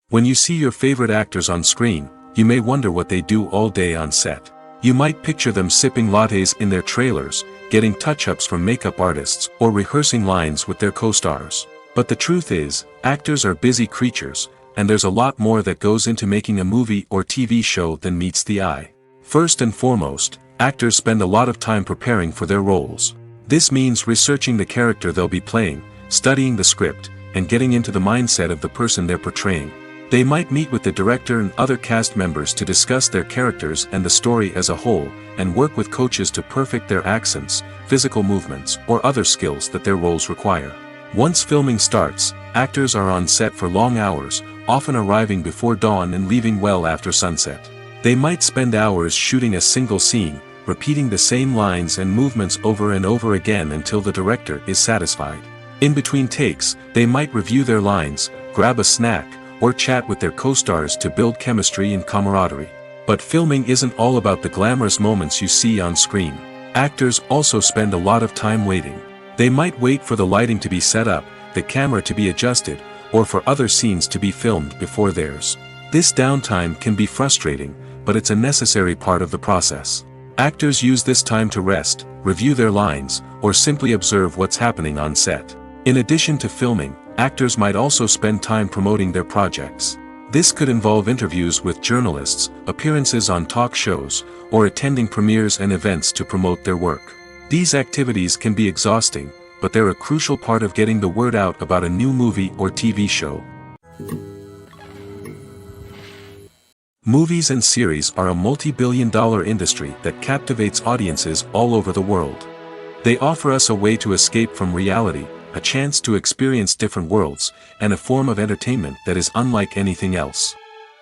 When you see your favorite actors on screen, you may wonder what they do all day on set. You might picture them sipping lattes in their trailers, getting touch-ups from makeup artists, or rehearsing lines with their co-stars. But the truth is, actors are busy creatures, and there's a lot more that goes into making a movie or TV show than meets the eye. First and foremost, actors spend a lot of time preparing for their roles. This means researching the character they'll be playing, studying the script, and getting into the mindset of the person they're portraying. They might meet with the director and other cast members to discuss their characters and the story as a whole, and work with coaches to perfect their accents, physical movements, or other skills that their roles require. Once filming starts, actors are on set for long hours, often arriving before dawn and leaving well after sunset. They might spend hours shooting a single scene, repeating the same lines and movements over and over again until the director is satisfied. In between takes, they might review their lines, grab a snack, or chat with their co-stars to build chemistry and camaraderie. But filming isn't all about the glamorous moments you see on screen. Actors also spend a lot of time waiting. They might wait for the lighting to be set up, the camera to be adjusted, or for other scenes to be filmed before theirs. This downtime can be frustrating, but it's a necessary part of the process. Actors use this time to rest, review their lines, or simply observe what's happening on set. In addition to filming, actors might also spend time promoting their projects. This could involve interviews with journalists, appearances on talk shows, or attending premieres and events to promote their work. These activities can be exhausting, but they're a crucial part of getting the word out about a new movie or TV show. Movies and series are a multi-billion-dollar industry that captivates audiences all over the world. They offer us a way to escape from reality, a chance to experience different worlds, and a form of entertainment that is unlike anything else.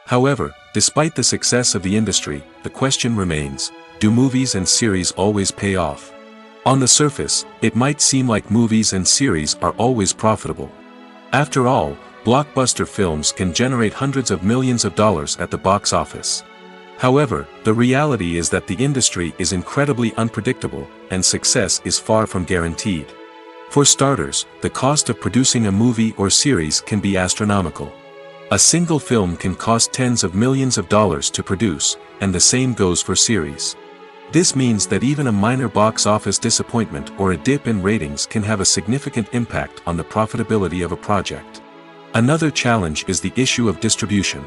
However, despite the success of the industry, the question remains, do movies and series always pay off? On the surface, it might seem like movies and series are always profitable. After all, blockbuster films can generate hundreds of millions of dollars at the box office. However, the reality is that the industry is incredibly unpredictable, and success is far from guaranteed. For starters, the cost of producing a movie or series can be astronomical. A single film can cost tens of millions of dollars to produce, and the same goes for series. This means that even a minor box office disappointment or a dip in ratings can have a significant impact on the profitability of a project. Another challenge is the issue of distribution.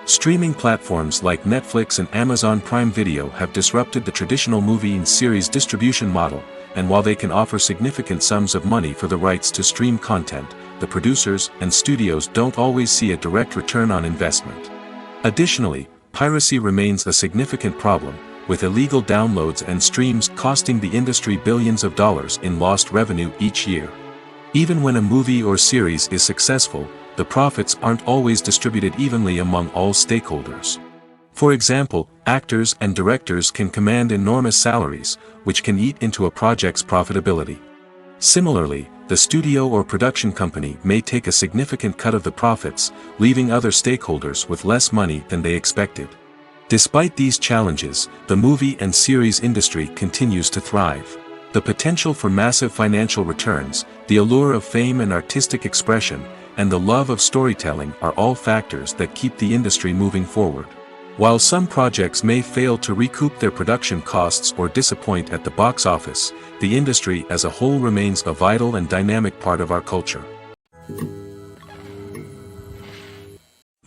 Streaming platforms like Netflix and Amazon Prime Video have disrupted the traditional movie and series distribution model, and while they can offer significant sums of money for the rights to stream content, the producers and studios don't always see a direct return on investment. Additionally, piracy remains a significant problem, with illegal downloads and streams costing the industry billions of dollars in lost revenue each year. Even when a movie or series is successful, the profits aren't always distributed evenly among all stakeholders. For example, actors and directors can command enormous salaries, which can eat into a project's profitability. Similarly, the studio or production company may take a significant cut of the profits, leaving other stakeholders with less money than they expected. Despite these challenges, the movie and series industry continues to thrive. The potential for massive financial returns, the allure of fame and artistic expression, and the love of storytelling are all factors that keep the industry moving forward. While some projects may fail to recoup their production costs or disappoint at the box office, the industry as a whole remains a vital and dynamic part of our culture.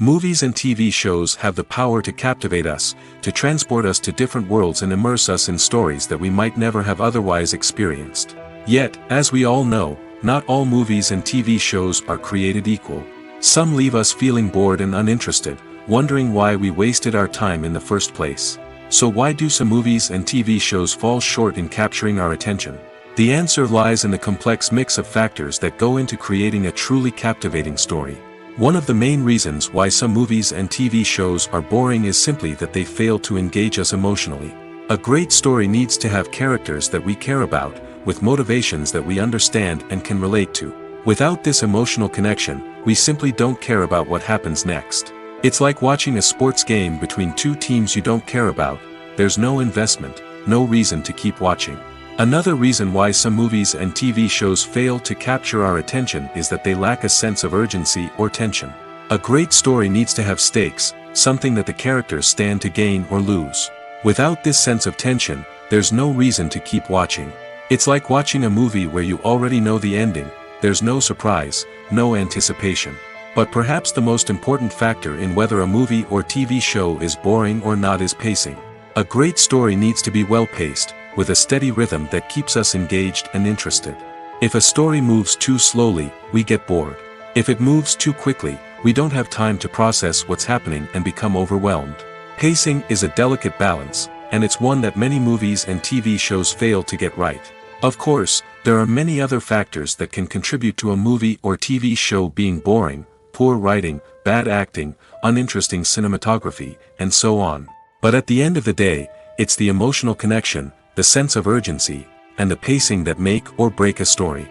Movies and TV shows have the power to captivate us, to transport us to different worlds and immerse us in stories that we might never have otherwise experienced. Yet, as we all know, not all movies and TV shows are created equal. Some leave us feeling bored and uninterested, wondering why we wasted our time in the first place. So why do some movies and TV shows fall short in capturing our attention? The answer lies in the complex mix of factors that go into creating a truly captivating story. One of the main reasons why some movies and TV shows are boring is simply that they fail to engage us emotionally. A great story needs to have characters that we care about, with motivations that we understand and can relate to. Without this emotional connection, we simply don't care about what happens next. It's like watching a sports game between two teams you don't care about. There's no investment, no reason to keep watching. Another reason why some movies and TV shows fail to capture our attention is that they lack a sense of urgency or tension. A great story needs to have stakes, something that the characters stand to gain or lose. Without this sense of tension, there's no reason to keep watching. It's like watching a movie where you already know the ending. There's no surprise, no anticipation. But perhaps the most important factor in whether a movie or TV show is boring or not is pacing. A great story needs to be well-paced, with a steady rhythm that keeps us engaged and interested. If a story moves too slowly, we get bored. If it moves too quickly, we don't have time to process what's happening and become overwhelmed. Pacing is a delicate balance, and it's one that many movies and TV shows fail to get right. Of course, there are many other factors that can contribute to a movie or TV show being boring: poor writing, bad acting, uninteresting cinematography, and so on. But at the end of the day, it's the emotional connection, the sense of urgency, and the pacing that make or break a story.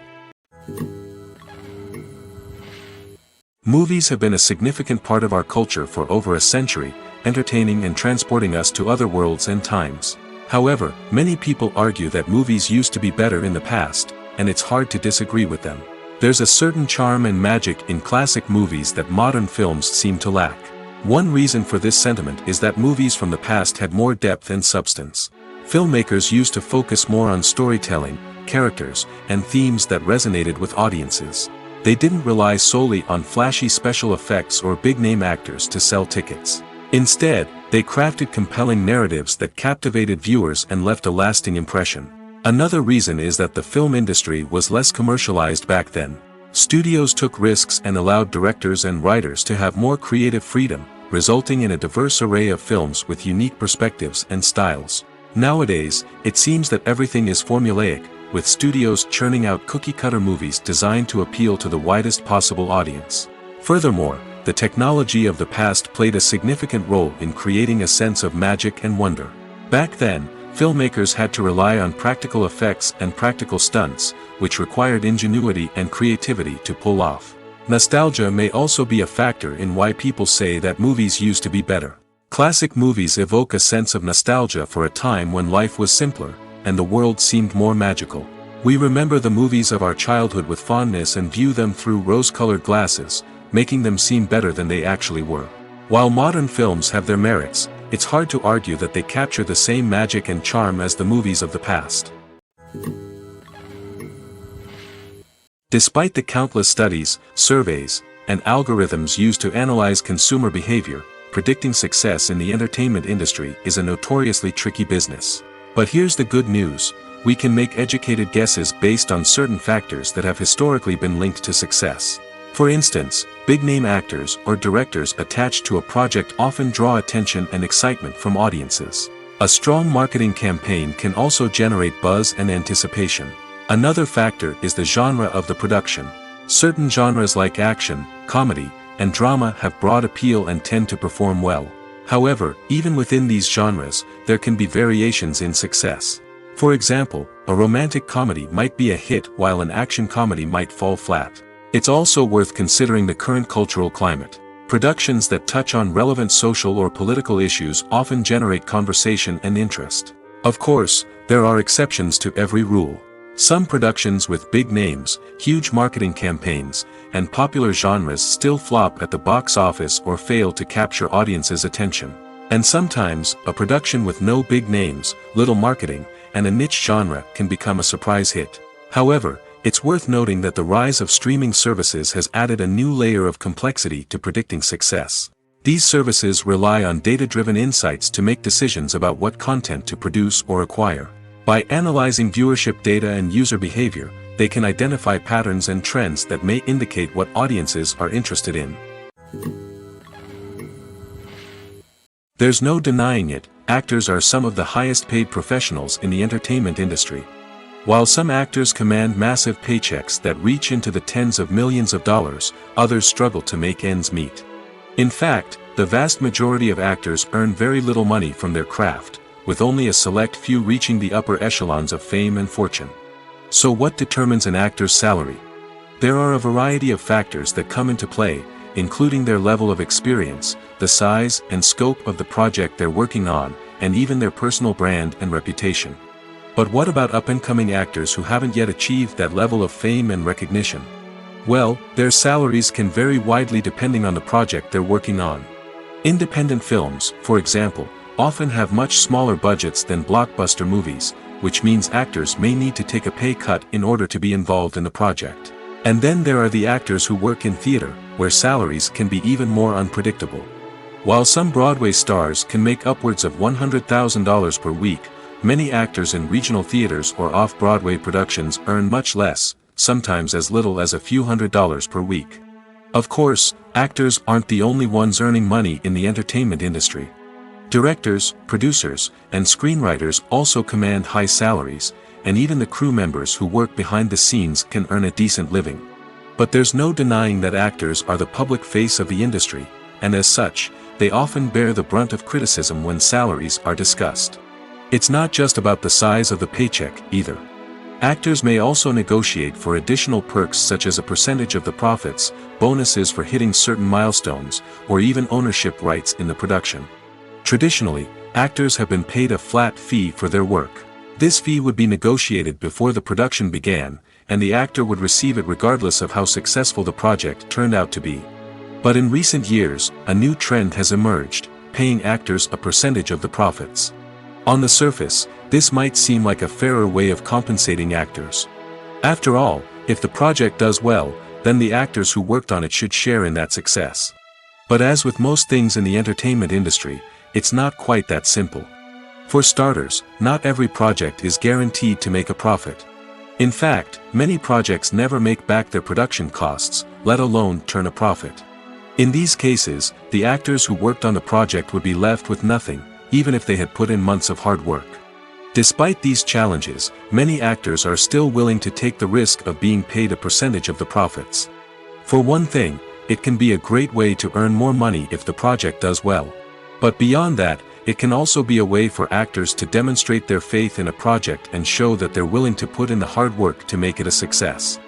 Movies have been a significant part of our culture for over a century, entertaining and transporting us to other worlds and times. However, many people argue that movies used to be better in the past, and it's hard to disagree with them. There's a certain charm and magic in classic movies that modern films seem to lack. One reason for this sentiment is that movies from the past had more depth and substance. Filmmakers used to focus more on storytelling, characters, and themes that resonated with audiences. They didn't rely solely on flashy special effects or big-name actors to sell tickets. Instead, they crafted compelling narratives that captivated viewers and left a lasting impression. Another reason is that the film industry was less commercialized back then. Studios took risks and allowed directors and writers to have more creative freedom, resulting in a diverse array of films with unique perspectives and styles. Nowadays, it seems that everything is formulaic, with studios churning out cookie-cutter movies designed to appeal to the widest possible audience. Furthermore, the technology of the past played a significant role in creating a sense of magic and wonder. Back then, filmmakers had to rely on practical effects and practical stunts, which required ingenuity and creativity to pull off. Nostalgia may also be a factor in why people say that movies used to be better. Classic movies evoke a sense of nostalgia for a time when life was simpler, and the world seemed more magical. We remember the movies of our childhood with fondness and view them through rose-colored glasses, making them seem better than they actually were. While modern films have their merits, it's hard to argue that they capture the same magic and charm as the movies of the past. Despite the countless studies, surveys, and algorithms used to analyze consumer behavior, predicting success in the entertainment industry is a notoriously tricky business. But here's the good news: we can make educated guesses based on certain factors that have historically been linked to success. For instance, big-name actors or directors attached to a project often draw attention and excitement from audiences. A strong marketing campaign can also generate buzz and anticipation. Another factor is the genre of the production. Certain genres like action, comedy, and drama have broad appeal and tend to perform well. However, even within these genres, there can be variations in success. For example, a romantic comedy might be a hit while an action comedy might fall flat. It's also worth considering the current cultural climate. Productions that touch on relevant social or political issues often generate conversation and interest. Of course, there are exceptions to every rule. Some productions with big names, huge marketing campaigns, and popular genres still flop at the box office or fail to capture audiences' attention. And sometimes, a production with no big names, little marketing, and a niche genre can become a surprise hit. However, it's worth noting that the rise of streaming services has added a new layer of complexity to predicting success. These services rely on data-driven insights to make decisions about what content to produce or acquire. By analyzing viewership data and user behavior, they can identify patterns and trends that may indicate what audiences are interested in. There's no denying it, actors are some of the highest-paid professionals in the entertainment industry. While some actors command massive paychecks that reach into the tens of millions of dollars, others struggle to make ends meet. In fact, the vast majority of actors earn very little money from their craft, with only a select few reaching the upper echelons of fame and fortune. So what determines an actor's salary? There are a variety of factors that come into play, including their level of experience, the size and scope of the project they're working on, and even their personal brand and reputation. But what about up-and-coming actors who haven't yet achieved that level of fame and recognition? Well, their salaries can vary widely depending on the project they're working on. Independent films, for example, often have much smaller budgets than blockbuster movies, which means actors may need to take a pay cut in order to be involved in the project. And then there are the actors who work in theater, where salaries can be even more unpredictable. While some Broadway stars can make upwards of $100,000 per week, many actors in regional theaters or off-Broadway productions earn much less, sometimes as little as a few $100s per week. Of course, actors aren't the only ones earning money in the entertainment industry. Directors, producers, and screenwriters also command high salaries, and even the crew members who work behind the scenes can earn a decent living. But there's no denying that actors are the public face of the industry, and as such, they often bear the brunt of criticism when salaries are discussed. It's not just about the size of the paycheck, either. Actors may also negotiate for additional perks such as a percentage of the profits, bonuses for hitting certain milestones, or even ownership rights in the production. Traditionally, actors have been paid a flat fee for their work. This fee would be negotiated before the production began, and the actor would receive it regardless of how successful the project turned out to be. But in recent years, a new trend has emerged, paying actors a percentage of the profits. On the surface, this might seem like a fairer way of compensating actors. After all, if the project does well, then the actors who worked on it should share in that success. But as with most things in the entertainment industry, it's not quite that simple. For starters, not every project is guaranteed to make a profit. In fact, many projects never make back their production costs, let alone turn a profit. In these cases, the actors who worked on the project would be left with nothing, even if they had put in months of hard work. Despite these challenges, many actors are still willing to take the risk of being paid a percentage of the profits. For one thing, it can be a great way to earn more money if the project does well. But beyond that, it can also be a way for actors to demonstrate their faith in a project and show that they're willing to put in the hard work to make it a success.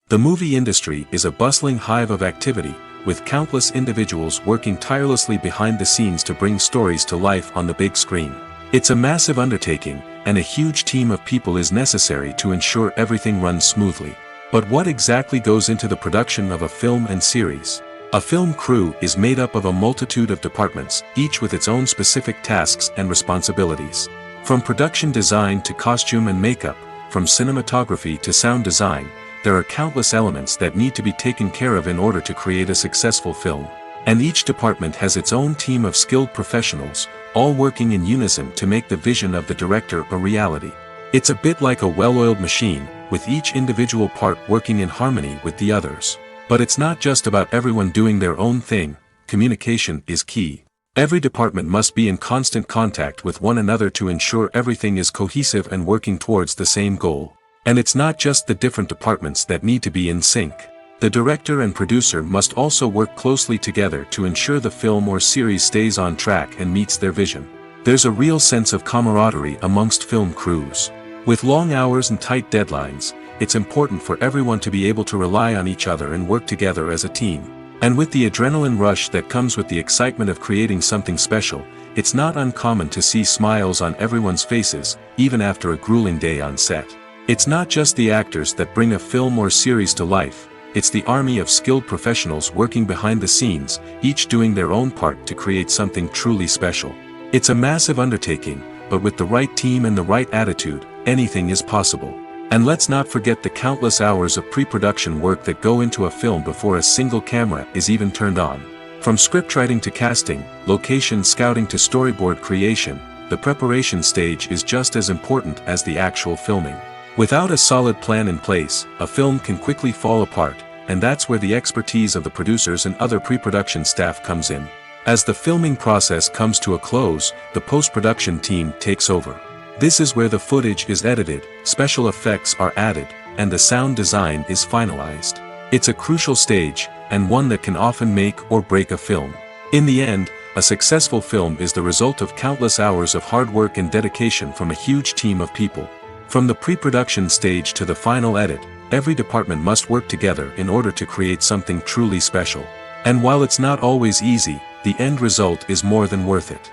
The movie industry is a bustling hive of activity, with countless individuals working tirelessly behind the scenes to bring stories to life on the big screen. It's a massive undertaking, and a huge team of people is necessary to ensure everything runs smoothly. But what exactly goes into the production of a film and series? A film crew is made up of a multitude of departments, each with its own specific tasks and responsibilities. From production design to costume and makeup, from cinematography to sound design, there are countless elements that need to be taken care of in order to create a successful film. And each department has its own team of skilled professionals, all working in unison to make the vision of the director a reality. It's a bit like a well-oiled machine, with each individual part working in harmony with the others. But it's not just about everyone doing their own thing, communication is key. Every department must be in constant contact with one another to ensure everything is cohesive and working towards the same goal. And it's not just the different departments that need to be in sync. The director and producer must also work closely together to ensure the film or series stays on track and meets their vision. There's a real sense of camaraderie amongst film crews. With long hours and tight deadlines, it's important for everyone to be able to rely on each other and work together as a team. And with the adrenaline rush that comes with the excitement of creating something special, it's not uncommon to see smiles on everyone's faces, even after a grueling day on set. It's not just the actors that bring a film or series to life, it's the army of skilled professionals working behind the scenes, each doing their own part to create something truly special. It's a massive undertaking, but with the right team and the right attitude, anything is possible. And let's not forget the countless hours of pre-production work that go into a film before a single camera is even turned on. From scriptwriting to casting, location scouting to storyboard creation, the preparation stage is just as important as the actual filming. Without a solid plan in place, a film can quickly fall apart, and that's where the expertise of the producers and other pre-production staff comes in. As the filming process comes to a close, the post-production team takes over. This is where the footage is edited, special effects are added, and the sound design is finalized. It's a crucial stage, and one that can often make or break a film. In the end, a successful film is the result of countless hours of hard work and dedication from a huge team of people. From the pre-production stage to the final edit, every department must work together in order to create something truly special. And while it's not always easy, the end result is more than worth it.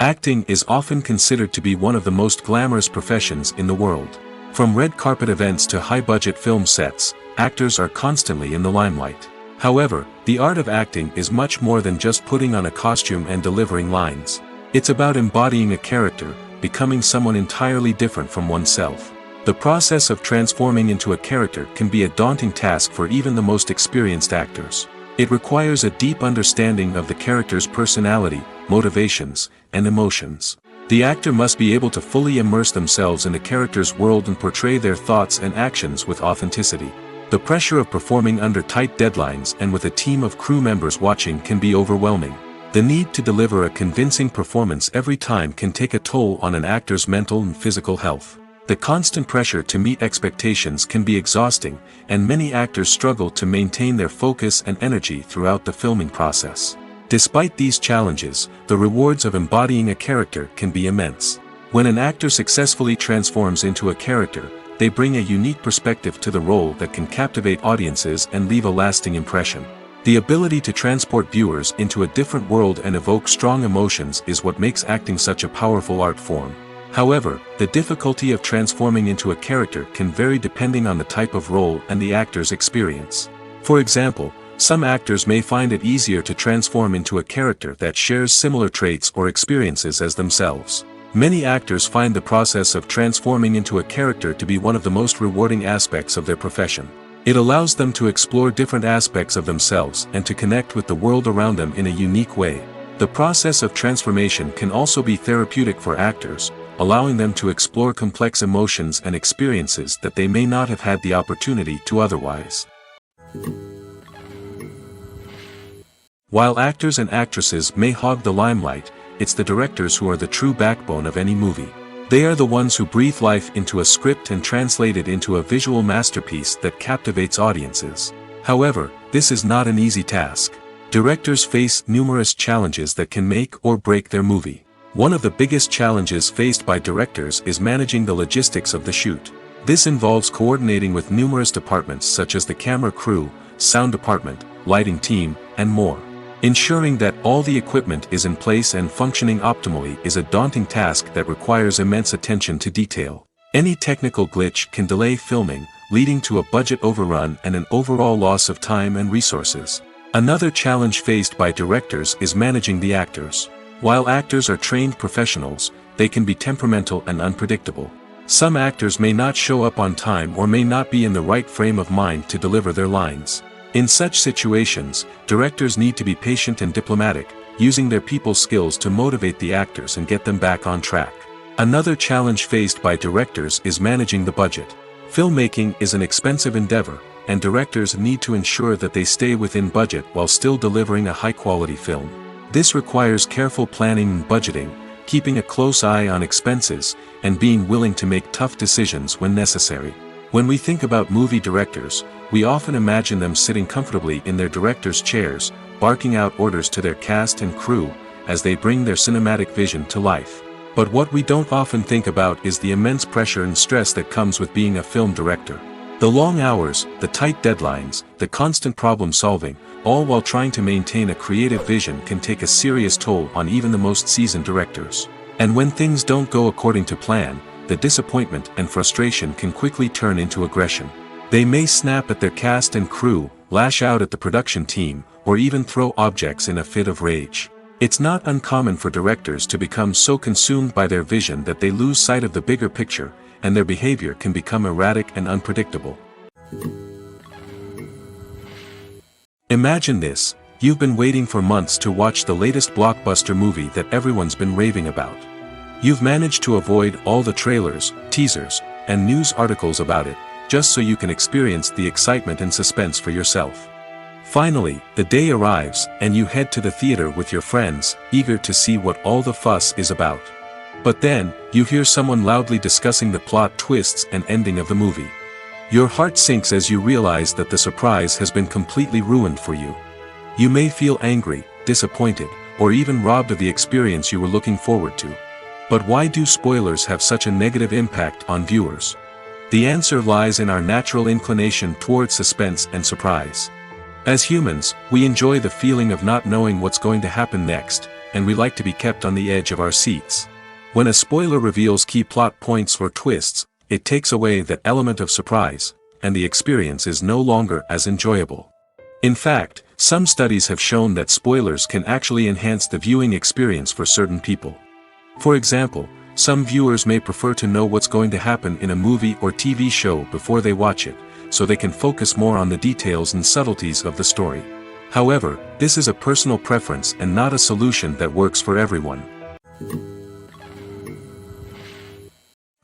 Acting is often considered to be one of the most glamorous professions in the world. From red carpet events to high-budget film sets, actors are constantly in the limelight. However, the art of acting is much more than just putting on a costume and delivering lines. It's about embodying a character, becoming someone entirely different from oneself. The process of transforming into a character can be a daunting task for even the most experienced actors. It requires a deep understanding of the character's personality, motivations, and emotions. The actor must be able to fully immerse themselves in the character's world and portray their thoughts and actions with authenticity. The pressure of performing under tight deadlines and with a team of crew members watching can be overwhelming. The need to deliver a convincing performance every time can take a toll on an actor's mental and physical health. The constant pressure to meet expectations can be exhausting, and many actors struggle to maintain their focus and energy throughout the filming process. Despite these challenges, the rewards of embodying a character can be immense. When an actor successfully transforms into a character, they bring a unique perspective to the role that can captivate audiences and leave a lasting impression. The ability to transport viewers into a different world and evoke strong emotions is what makes acting such a powerful art form. However, the difficulty of transforming into a character can vary depending on the type of role and the actor's experience. For example, some actors may find it easier to transform into a character that shares similar traits or experiences as themselves. Many actors find the process of transforming into a character to be one of the most rewarding aspects of their profession. It allows them to explore different aspects of themselves and to connect with the world around them in a unique way. The process of transformation can also be therapeutic for actors, allowing them to explore complex emotions and experiences that they may not have had the opportunity to otherwise. While actors and actresses may hog the limelight, it's the directors who are the true backbone of any movie. They are the ones who breathe life into a script and translate it into a visual masterpiece that captivates audiences. However, this is not an easy task. Directors face numerous challenges that can make or break their movie. One of the biggest challenges faced by directors is managing the logistics of the shoot. This involves coordinating with numerous departments such as the camera crew, sound department, lighting team, and more. Ensuring that all the equipment is in place and functioning optimally is a daunting task that requires immense attention to detail. Any technical glitch can delay filming, leading to a budget overrun and an overall loss of time and resources. Another challenge faced by directors is managing the actors. While actors are trained professionals, they can be temperamental and unpredictable. Some actors may not show up on time or may not be in the right frame of mind to deliver their lines. In such situations, directors need to be patient and diplomatic, using their people skills to motivate the actors and get them back on track. Another challenge faced by directors is managing the budget. Filmmaking is an expensive endeavor, and directors need to ensure that they stay within budget while still delivering a high-quality film. This requires careful planning and budgeting, keeping a close eye on expenses, and being willing to make tough decisions when necessary. When we think about movie directors, we often imagine them sitting comfortably in their director's chairs, barking out orders to their cast and crew, as they bring their cinematic vision to life. But what we don't often think about is the immense pressure and stress that comes with being a film director. The long hours, the tight deadlines, the constant problem solving, all while trying to maintain a creative vision can take a serious toll on even the most seasoned directors. And when things don't go according to plan, the disappointment and frustration can quickly turn into aggression. They may snap at their cast and crew, lash out at the production team, or even throw objects in a fit of rage. It's not uncommon for directors to become so consumed by their vision that they lose sight of the bigger picture, and their behavior can become erratic and unpredictable. Imagine this: you've been waiting for months to watch the latest blockbuster movie that everyone's been raving about. You've managed to avoid all the trailers, teasers, and news articles about it, just so you can experience the excitement and suspense for yourself. Finally, the day arrives, and you head to the theater with your friends, eager to see what all the fuss is about. But then, you hear someone loudly discussing the plot twists and ending of the movie. Your heart sinks as you realize that the surprise has been completely ruined for you. You may feel angry, disappointed, or even robbed of the experience you were looking forward to. But why do spoilers have such a negative impact on viewers? The answer lies in our natural inclination toward suspense and surprise. As humans, we enjoy the feeling of not knowing what's going to happen next, and we like to be kept on the edge of our seats. When a spoiler reveals key plot points or twists, it takes away that element of surprise, and the experience is no longer as enjoyable. In fact, some studies have shown that spoilers can actually enhance the viewing experience for certain people. For example, some viewers may prefer to know what's going to happen in a movie or TV show before they watch it, so they can focus more on the details and subtleties of the story. However, this is a personal preference and not a solution that works for everyone.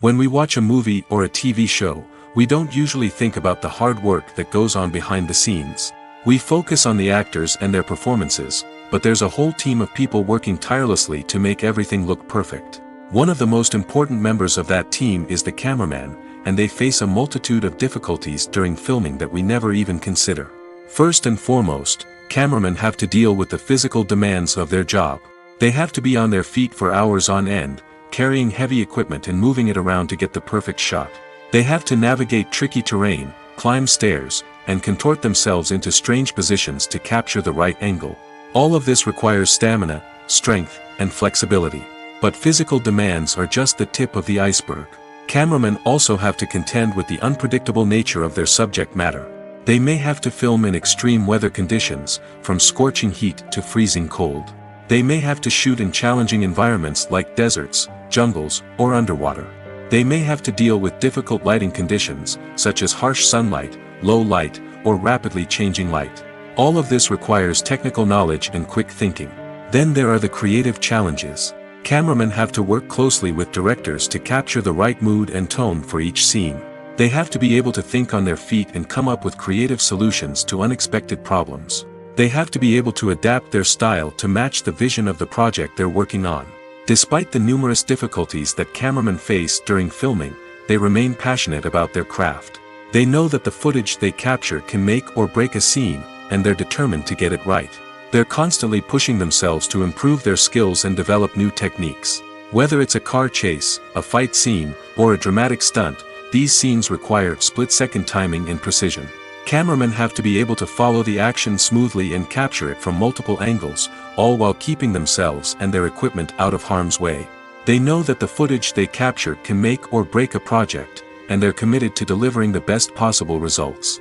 When we watch a movie or a TV show, we don't usually think about the hard work that goes on behind the scenes. We focus on the actors and their performances, but there's a whole team of people working tirelessly to make everything look perfect. One of the most important members of that team is the cameraman, and they face a multitude of difficulties during filming that we never even consider. First and foremost, cameramen have to deal with the physical demands of their job. They have to be on their feet for hours on end, carrying heavy equipment and moving it around to get the perfect shot. They have to navigate tricky terrain, climb stairs, and contort themselves into strange positions to capture the right angle. All of this requires stamina, strength, and flexibility. But physical demands are just the tip of the iceberg. Cameramen also have to contend with the unpredictable nature of their subject matter. They may have to film in extreme weather conditions, from scorching heat to freezing cold. They may have to shoot in challenging environments like deserts, jungles, or underwater. They may have to deal with difficult lighting conditions, such as harsh sunlight, low light, or rapidly changing light. All of this requires technical knowledge and quick thinking. Then there are the creative challenges. Cameramen have to work closely with directors to capture the right mood and tone for each scene. They have to be able to think on their feet and come up with creative solutions to unexpected problems. They have to be able to adapt their style to match the vision of the project they're working on. Despite the numerous difficulties that cameramen face during filming, they remain passionate about their craft. They know that the footage they capture can make or break a scene, and they're determined to get it right. They're constantly pushing themselves to improve their skills and develop new techniques. Whether it's a car chase, a fight scene, or a dramatic stunt, these scenes require split-second timing and precision. Cameramen have to be able to follow the action smoothly and capture it from multiple angles, all while keeping themselves and their equipment out of harm's way. They know that the footage they capture can make or break a project, and they're committed to delivering the best possible results.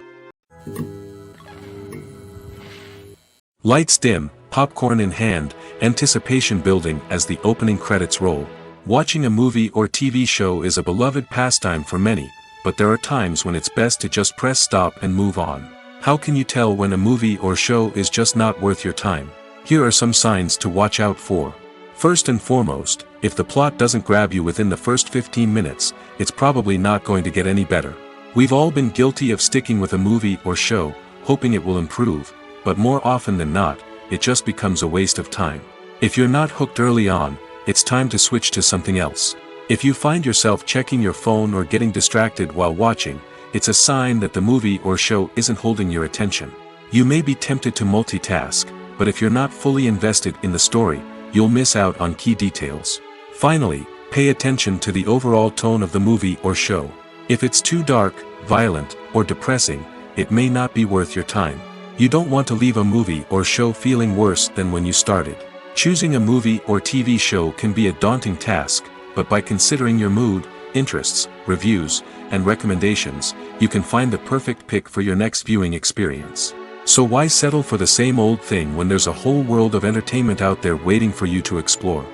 Lights dim, popcorn in hand, anticipation building as the opening credits roll. Watching a movie or TV show is a beloved pastime for many, but there are times when it's best to just press stop and move on. How can you tell when a movie or show is just not worth your time? Here are some signs to watch out for. First and foremost, if the plot doesn't grab you within the first 15 minutes, it's probably not going to get any better. We've all been guilty of sticking with a movie or show, hoping it will improve, but more often than not, it just becomes a waste of time. If you're not hooked early on, it's time to switch to something else. If you find yourself checking your phone or getting distracted while watching, it's a sign that the movie or show isn't holding your attention. You may be tempted to multitask, but if you're not fully invested in the story, you'll miss out on key details. Finally, pay attention to the overall tone of the movie or show. If it's too dark, violent, or depressing, it may not be worth your time. You don't want to leave a movie or show feeling worse than when you started. Choosing a movie or TV show can be a daunting task, but by considering your mood, interests, reviews, and recommendations, you can find the perfect pick for your next viewing experience. So why settle for the same old thing when there's a whole world of entertainment out there waiting for you to explore?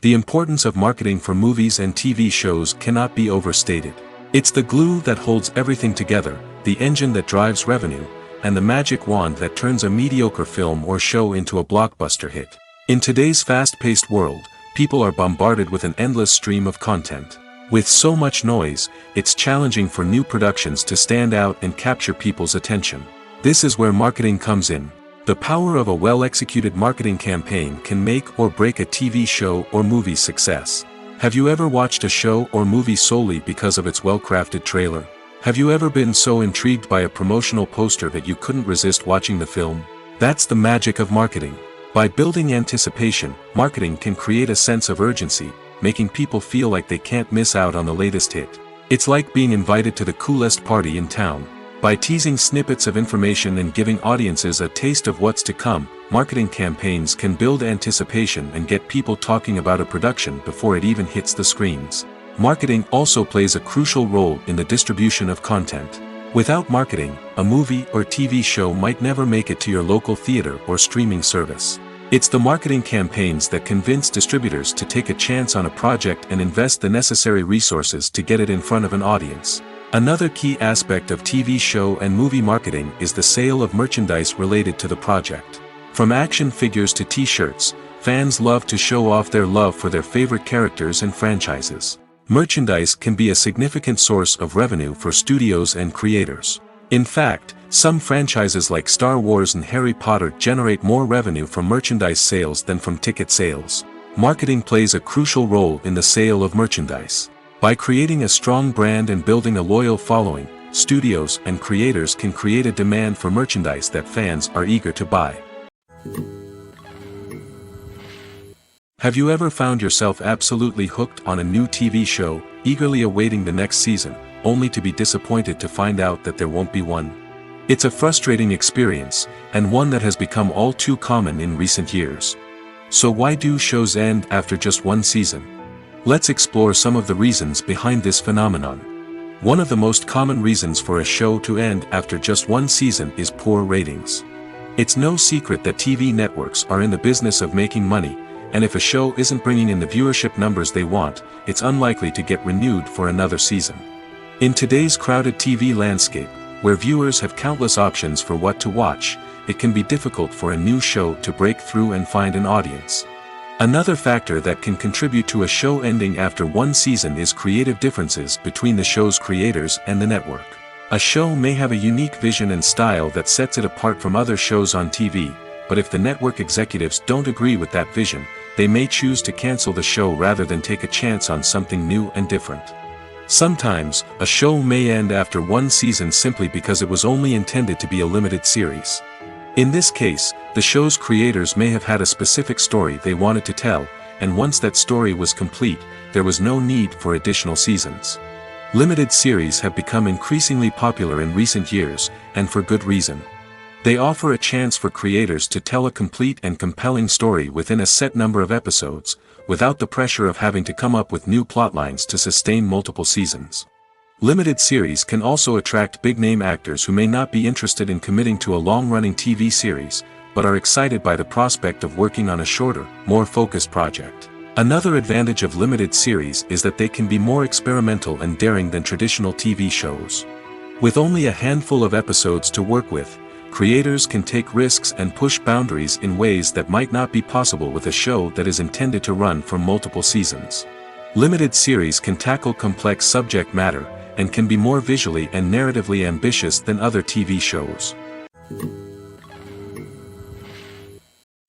The importance of marketing for movies and TV shows cannot be overstated. It's the glue that holds everything together, the engine that drives revenue, and the magic wand that turns a mediocre film or show into a blockbuster hit. In today's fast-paced world, people are bombarded with an endless stream of content. With so much noise, it's challenging for new productions to stand out and capture people's attention. This is where marketing comes in. The power of a well-executed marketing campaign can make or break a TV show or movie's success. Have you ever watched a show or movie solely because of its well-crafted trailer? Have you ever been so intrigued by a promotional poster that you couldn't resist watching the film? That's the magic of marketing. By building anticipation, marketing can create a sense of urgency, making people feel like they can't miss out on the latest hit. It's like being invited to the coolest party in town. By teasing snippets of information and giving audiences a taste of what's to come, marketing campaigns can build anticipation and get people talking about a production before it even hits the screens. Marketing also plays a crucial role in the distribution of content. Without marketing, a movie or TV show might never make it to your local theater or streaming service. It's the marketing campaigns that convince distributors to take a chance on a project and invest the necessary resources to get it in front of an audience. Another key aspect of TV show and movie marketing is the sale of merchandise related to the project. From action figures to t-shirts, fans love to show off their love for their favorite characters and franchises. Merchandise can be a significant source of revenue for studios and creators. In fact, some franchises like Star Wars and Harry Potter generate more revenue from merchandise sales than from ticket sales. Marketing plays a crucial role in the sale of merchandise. By creating a strong brand and building a loyal following, studios and creators can create a demand for merchandise that fans are eager to buy. Have you ever found yourself absolutely hooked on a new TV show, eagerly awaiting the next season, only to be disappointed to find out that there won't be one? It's a frustrating experience, and one that has become all too common in recent years. So why do shows end after just one season? Let's explore some of the reasons behind this phenomenon. One of the most common reasons for a show to end after just one season is poor ratings. It's no secret that TV networks are in the business of making money, and if a show isn't bringing in the viewership numbers they want, it's unlikely to get renewed for another season. In today's crowded TV landscape, where viewers have countless options for what to watch, it can be difficult for a new show to break through and find an audience. Another factor that can contribute to a show ending after one season is creative differences between the show's creators and the network. A show may have a unique vision and style that sets it apart from other shows on TV, but if the network executives don't agree with that vision, they may choose to cancel the show rather than take a chance on something new and different. Sometimes, a show may end after one season simply because it was only intended to be a limited series. In this case, the show's creators may have had a specific story they wanted to tell, and once that story was complete, there was no need for additional seasons. Limited series have become increasingly popular in recent years, and for good reason. They offer a chance for creators to tell a complete and compelling story within a set number of episodes, without the pressure of having to come up with new plotlines to sustain multiple seasons. Limited series can also attract big-name actors who may not be interested in committing to a long-running TV series, but are excited by the prospect of working on a shorter, more focused project. Another advantage of limited series is that they can be more experimental and daring than traditional TV shows. With only a handful of episodes to work with, creators can take risks and push boundaries in ways that might not be possible with a show that is intended to run for multiple seasons. Limited series can tackle complex subject matter, and can be more visually and narratively ambitious than other TV shows.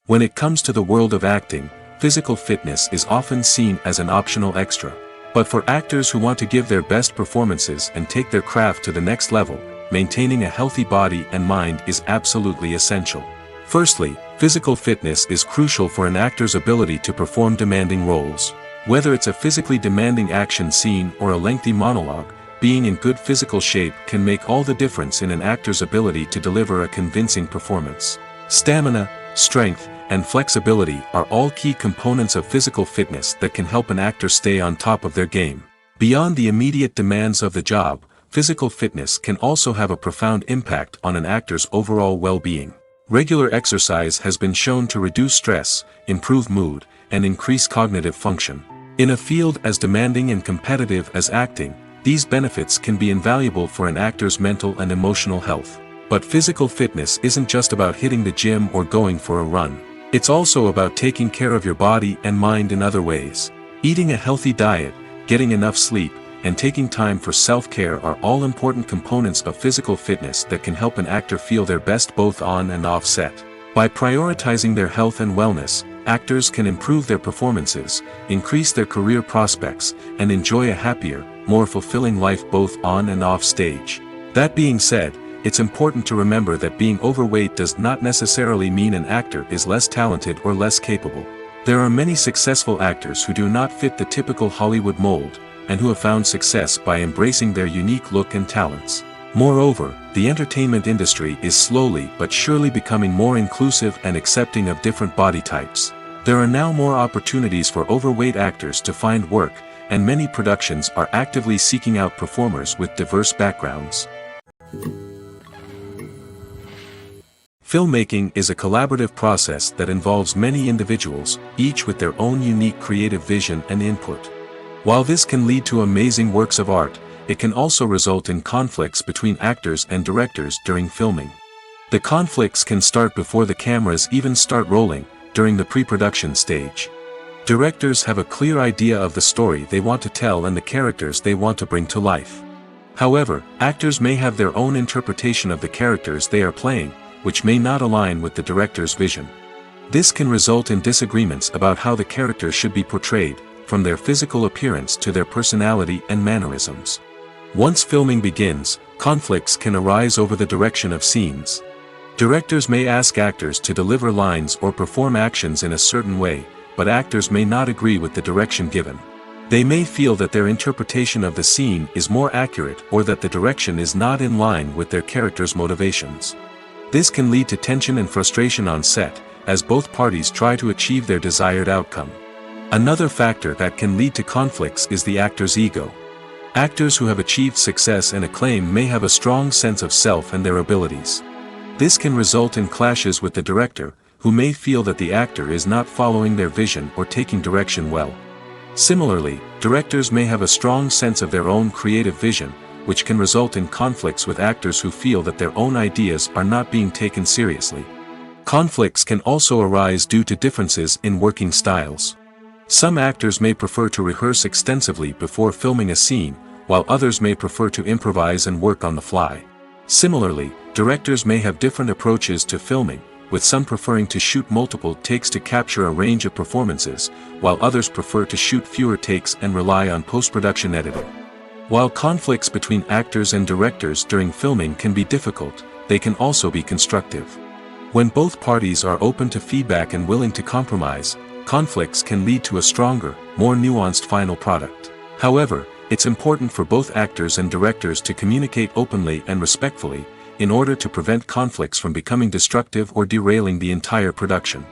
When it comes to the world of acting, physical fitness is often seen as an optional extra. But for actors who want to give their best performances and take their craft to the next level, maintaining a healthy body and mind is absolutely essential. Firstly, physical fitness is crucial for an actor's ability to perform demanding roles. Whether it's a physically demanding action scene or a lengthy monologue, being in good physical shape can make all the difference in an actor's ability to deliver a convincing performance. Stamina, strength, and flexibility are all key components of physical fitness that can help an actor stay on top of their game. Beyond the immediate demands of the job, physical fitness can also have a profound impact on an actor's overall well-being. Regular exercise has been shown to reduce stress, improve mood, and increase cognitive function. In a field as demanding and competitive as acting, these benefits can be invaluable for an actor's mental and emotional health. But physical fitness isn't just about hitting the gym or going for a run. It's also about taking care of your body and mind in other ways. Eating a healthy diet, getting enough sleep, and taking time for self-care are all important components of physical fitness that can help an actor feel their best both on and off set. By prioritizing their health and wellness, actors can improve their performances, increase their career prospects, and enjoy a happier, more fulfilling life both on and off stage. That being said, it's important to remember that being overweight does not necessarily mean an actor is less talented or less capable. There are many successful actors who do not fit the typical Hollywood mold, and who have found success by embracing their unique look and talents. Moreover, the entertainment industry is slowly but surely becoming more inclusive and accepting of different body types. There are now more opportunities for overweight actors to find work, and many productions are actively seeking out performers with diverse backgrounds. Filmmaking is a collaborative process that involves many individuals, each with their own unique creative vision and input. While this can lead to amazing works of art, it can also result in conflicts between actors and directors during filming. The conflicts can start before the cameras even start rolling, during the pre-production stage. Directors have a clear idea of the story they want to tell and the characters they want to bring to life. However, actors may have their own interpretation of the characters they are playing, which may not align with the director's vision. This can result in disagreements about how the character should be portrayed, from their physical appearance to their personality and mannerisms. Once filming begins, conflicts can arise over the direction of scenes. Directors may ask actors to deliver lines or perform actions in a certain way, but actors may not agree with the direction given. They may feel that their interpretation of the scene is more accurate or that the direction is not in line with their character's motivations. This can lead to tension and frustration on set, as both parties try to achieve their desired outcome. Another factor that can lead to conflicts is the actor's ego. Actors who have achieved success and acclaim may have a strong sense of self and their abilities. This can result in clashes with the director, who may feel that the actor is not following their vision or taking direction well. Similarly, directors may have a strong sense of their own creative vision, which can result in conflicts with actors who feel that their own ideas are not being taken seriously. Conflicts can also arise due to differences in working styles. Some actors may prefer to rehearse extensively before filming a scene, while others may prefer to improvise and work on the fly. Similarly, directors may have different approaches to filming, with some preferring to shoot multiple takes to capture a range of performances, while others prefer to shoot fewer takes and rely on post-production editing. While conflicts between actors and directors during filming can be difficult, they can also be constructive. When both parties are open to feedback and willing to compromise, conflicts can lead to a stronger, more nuanced final product. However, it's important for both actors and directors to communicate openly and respectfully, in order to prevent conflicts from becoming destructive or derailing the entire production.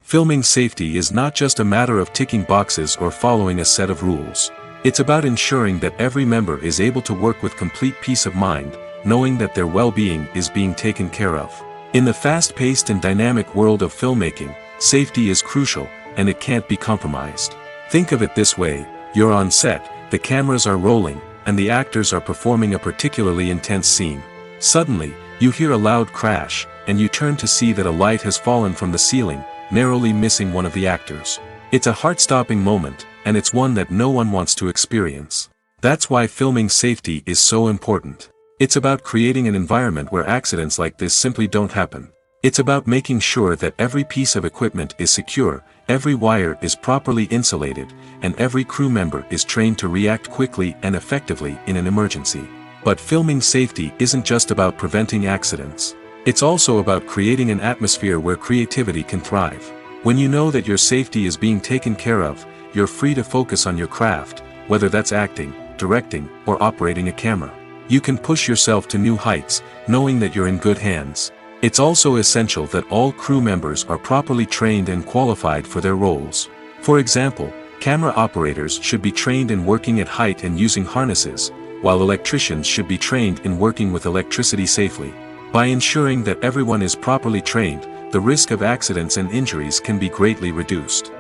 Filming safety is not just a matter of ticking boxes or following a set of rules. It's about ensuring that every member is able to work with complete peace of mind, knowing that their well-being is being taken care of. In the fast-paced and dynamic world of filmmaking, safety is crucial, and it can't be compromised. Think of it this way: you're on set, the cameras are rolling, and the actors are performing a particularly intense scene. Suddenly, you hear a loud crash, and you turn to see that a light has fallen from the ceiling, narrowly missing one of the actors. It's a heart-stopping moment, and it's one that no one wants to experience. That's why filming safety is so important. It's about creating an environment where accidents like this simply don't happen. It's about making sure that every piece of equipment is secure, every wire is properly insulated, and every crew member is trained to react quickly and effectively in an emergency. But filming safety isn't just about preventing accidents. It's also about creating an atmosphere where creativity can thrive. When you know that your safety is being taken care of, you're free to focus on your craft, whether that's acting, directing, or operating a camera. You can push yourself to new heights, knowing that you're in good hands. It's also essential that all crew members are properly trained and qualified for their roles. For example, camera operators should be trained in working at height and using harnesses, while electricians should be trained in working with electricity safely. By ensuring that everyone is properly trained, the risk of accidents and injuries can be greatly reduced.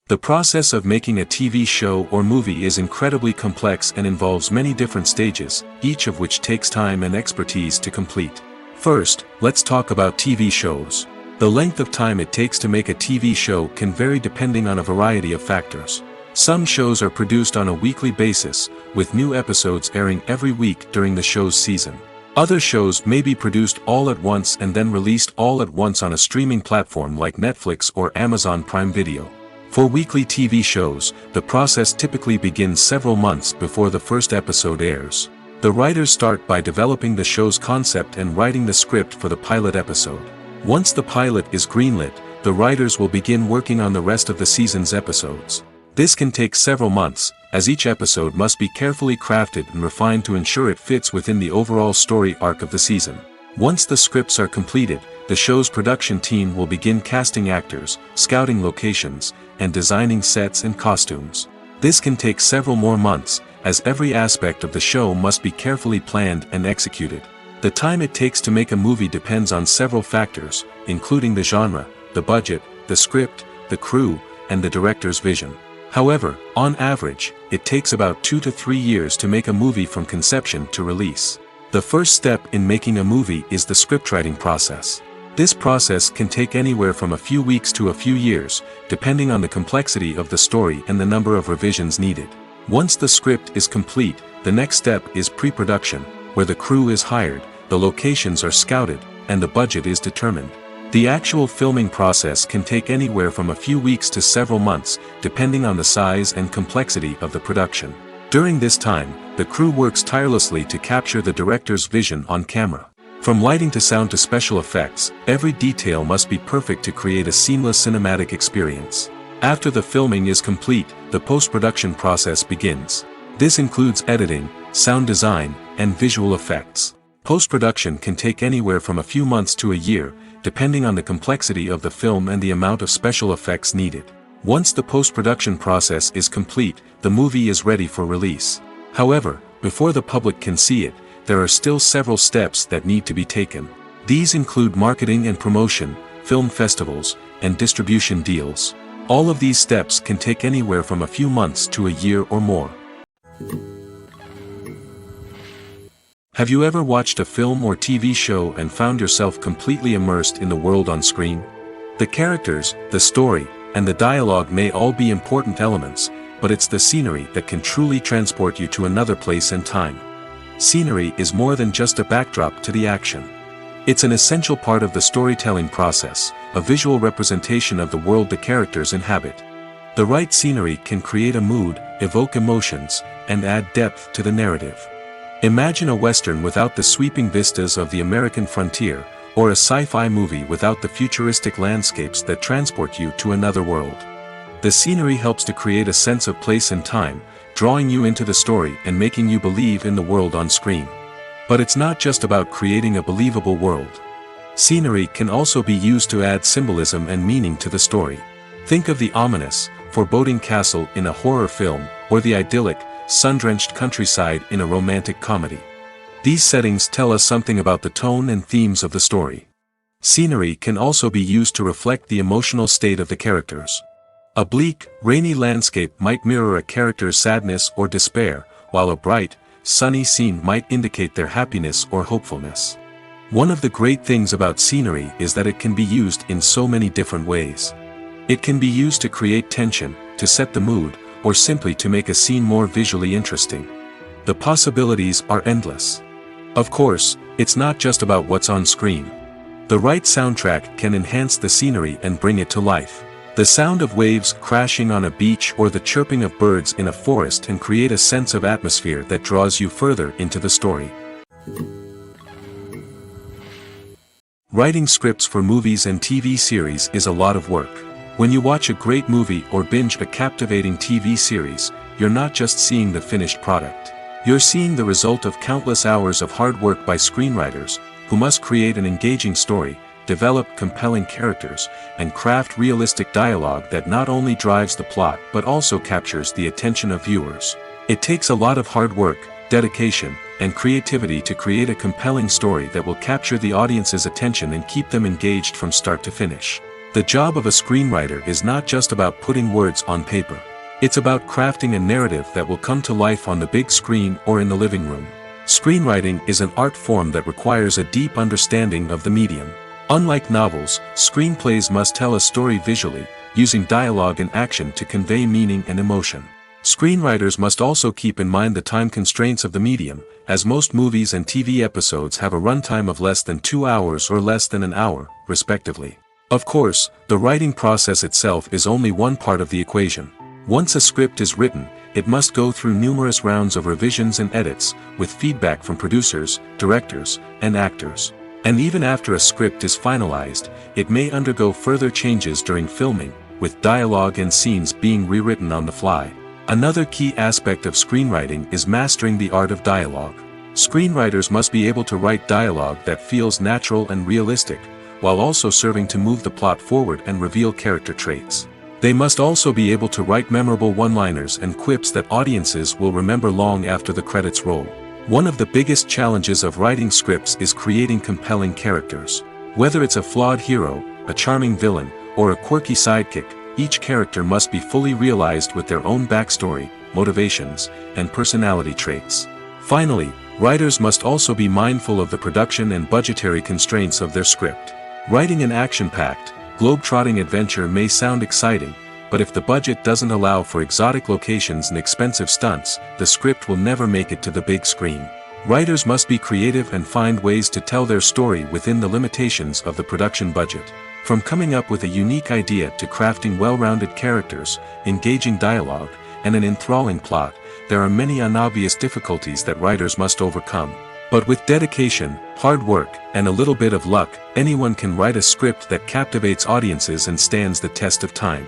The process of making a TV show or movie is incredibly complex and involves many different stages, each of which takes time and expertise to complete. First, let's talk about TV shows. The length of time it takes to make a TV show can vary depending on a variety of factors. Some shows are produced on a weekly basis, with new episodes airing every week during the show's season. Other shows may be produced all at once and then released all at once on a streaming platform like Netflix or Amazon Prime Video. For weekly TV shows, the process typically begins several months before the first episode airs. The writers start by developing the show's concept and writing the script for the pilot episode. Once the pilot is greenlit, the writers will begin working on the rest of the season's episodes. This can take several months, as each episode must be carefully crafted and refined to ensure it fits within the overall story arc of the season. Once the scripts are completed, the show's production team will begin casting actors, scouting locations, and designing sets and costumes. This can take several more months, as every aspect of the show must be carefully planned and executed. The time it takes to make a movie depends on several factors, including the genre, the budget, the script, the crew, and the director's vision. However, on average, it takes about 2 to 3 years to make a movie from conception to release. The first step in making a movie is the scriptwriting process. This process can take anywhere from a few weeks to a few years, depending on the complexity of the story and the number of revisions needed. Once the script is complete, the next step is pre-production, where the crew is hired, the locations are scouted, and the budget is determined. The actual filming process can take anywhere from a few weeks to several months, depending on the size and complexity of the production. During this time, the crew works tirelessly to capture the director's vision on camera. From lighting to sound to special effects, every detail must be perfect to create a seamless cinematic experience. After the filming is complete, the post-production process begins. This includes editing, sound design, and visual effects. Post-production can take anywhere from a few months to a year, depending on the complexity of the film and the amount of special effects needed. Once the post-production process is complete, the movie is ready for release. However, before the public can see it, there are still several steps that need to be taken. These include marketing and promotion, film festivals, and distribution deals. All of these steps can take anywhere from a few months to a year or more. Have you ever watched a film or TV show and found yourself completely immersed in the world on screen? The characters, the story, and the dialogue may all be important elements, but it's the scenery that can truly transport you to another place and time. Scenery is more than just a backdrop to the action. It's an essential part of the storytelling process, a visual representation of the world the characters inhabit. The right scenery can create a mood, evoke emotions, and add depth to the narrative. Imagine a Western without the sweeping vistas of the American frontier, or a sci-fi movie without the futuristic landscapes that transport you to another world. The scenery helps to create a sense of place and time, drawing you into the story and making you believe in the world on screen. But it's not just about creating a believable world. Scenery can also be used to add symbolism and meaning to the story. Think of the ominous, foreboding castle in a horror film, or the idyllic, sun-drenched countryside in a romantic comedy. These settings tell us something about the tone and themes of the story. Scenery can also be used to reflect the emotional state of the characters. A bleak, rainy landscape might mirror a character's sadness or despair, while a bright, sunny scene might indicate their happiness or hopefulness. One of the great things about scenery is that it can be used in so many different ways. It can be used to create tension, to set the mood, or simply to make a scene more visually interesting. The possibilities are endless. Of course, it's not just about what's on screen. The right soundtrack can enhance the scenery and bring it to life. The sound of waves crashing on a beach or the chirping of birds in a forest can create a sense of atmosphere that draws you further into the story. Writing scripts for movies and TV series is a lot of work. When you watch a great movie or binge a captivating TV series, you're not just seeing the finished product. You're seeing the result of countless hours of hard work by screenwriters, who must create an engaging story, develop compelling characters, and craft realistic dialogue that not only drives the plot but also captures the attention of viewers. It takes a lot of hard work, dedication, and creativity to create a compelling story that will capture the audience's attention and keep them engaged from start to finish. The job of a screenwriter is not just about putting words on paper. It's about crafting a narrative that will come to life on the big screen or in the living room. Screenwriting is an art form that requires a deep understanding of the medium. Unlike novels, screenplays must tell a story visually, using dialogue and action to convey meaning and emotion. Screenwriters must also keep in mind the time constraints of the medium, as most movies and TV episodes have a runtime of less than 2 hours or less than an hour, respectively. Of course, the writing process itself is only one part of the equation. Once a script is written, it must go through numerous rounds of revisions and edits, with feedback from producers, directors, and actors. And even after a script is finalized, it may undergo further changes during filming, with dialogue and scenes being rewritten on the fly. Another key aspect of screenwriting is mastering the art of dialogue. Screenwriters must be able to write dialogue that feels natural and realistic, while also serving to move the plot forward and reveal character traits. They must also be able to write memorable one-liners and quips that audiences will remember long after the credits roll. One of the biggest challenges of writing scripts is creating compelling characters. Whether it's a flawed hero, a charming villain, or a quirky sidekick, each character must be fully realized with their own backstory, motivations, and personality traits. Finally, writers must also be mindful of the production and budgetary constraints of their script. Writing an action-packed, globe-trotting adventure may sound exciting, but if the budget doesn't allow for exotic locations and expensive stunts, the script will never make it to the big screen. Writers must be creative and find ways to tell their story within the limitations of the production budget. From coming up with a unique idea to crafting well-rounded characters, engaging dialogue, and an enthralling plot, there are many unobvious difficulties that writers must overcome. But with dedication, hard work, and a little bit of luck, anyone can write a script that captivates audiences and stands the test of time.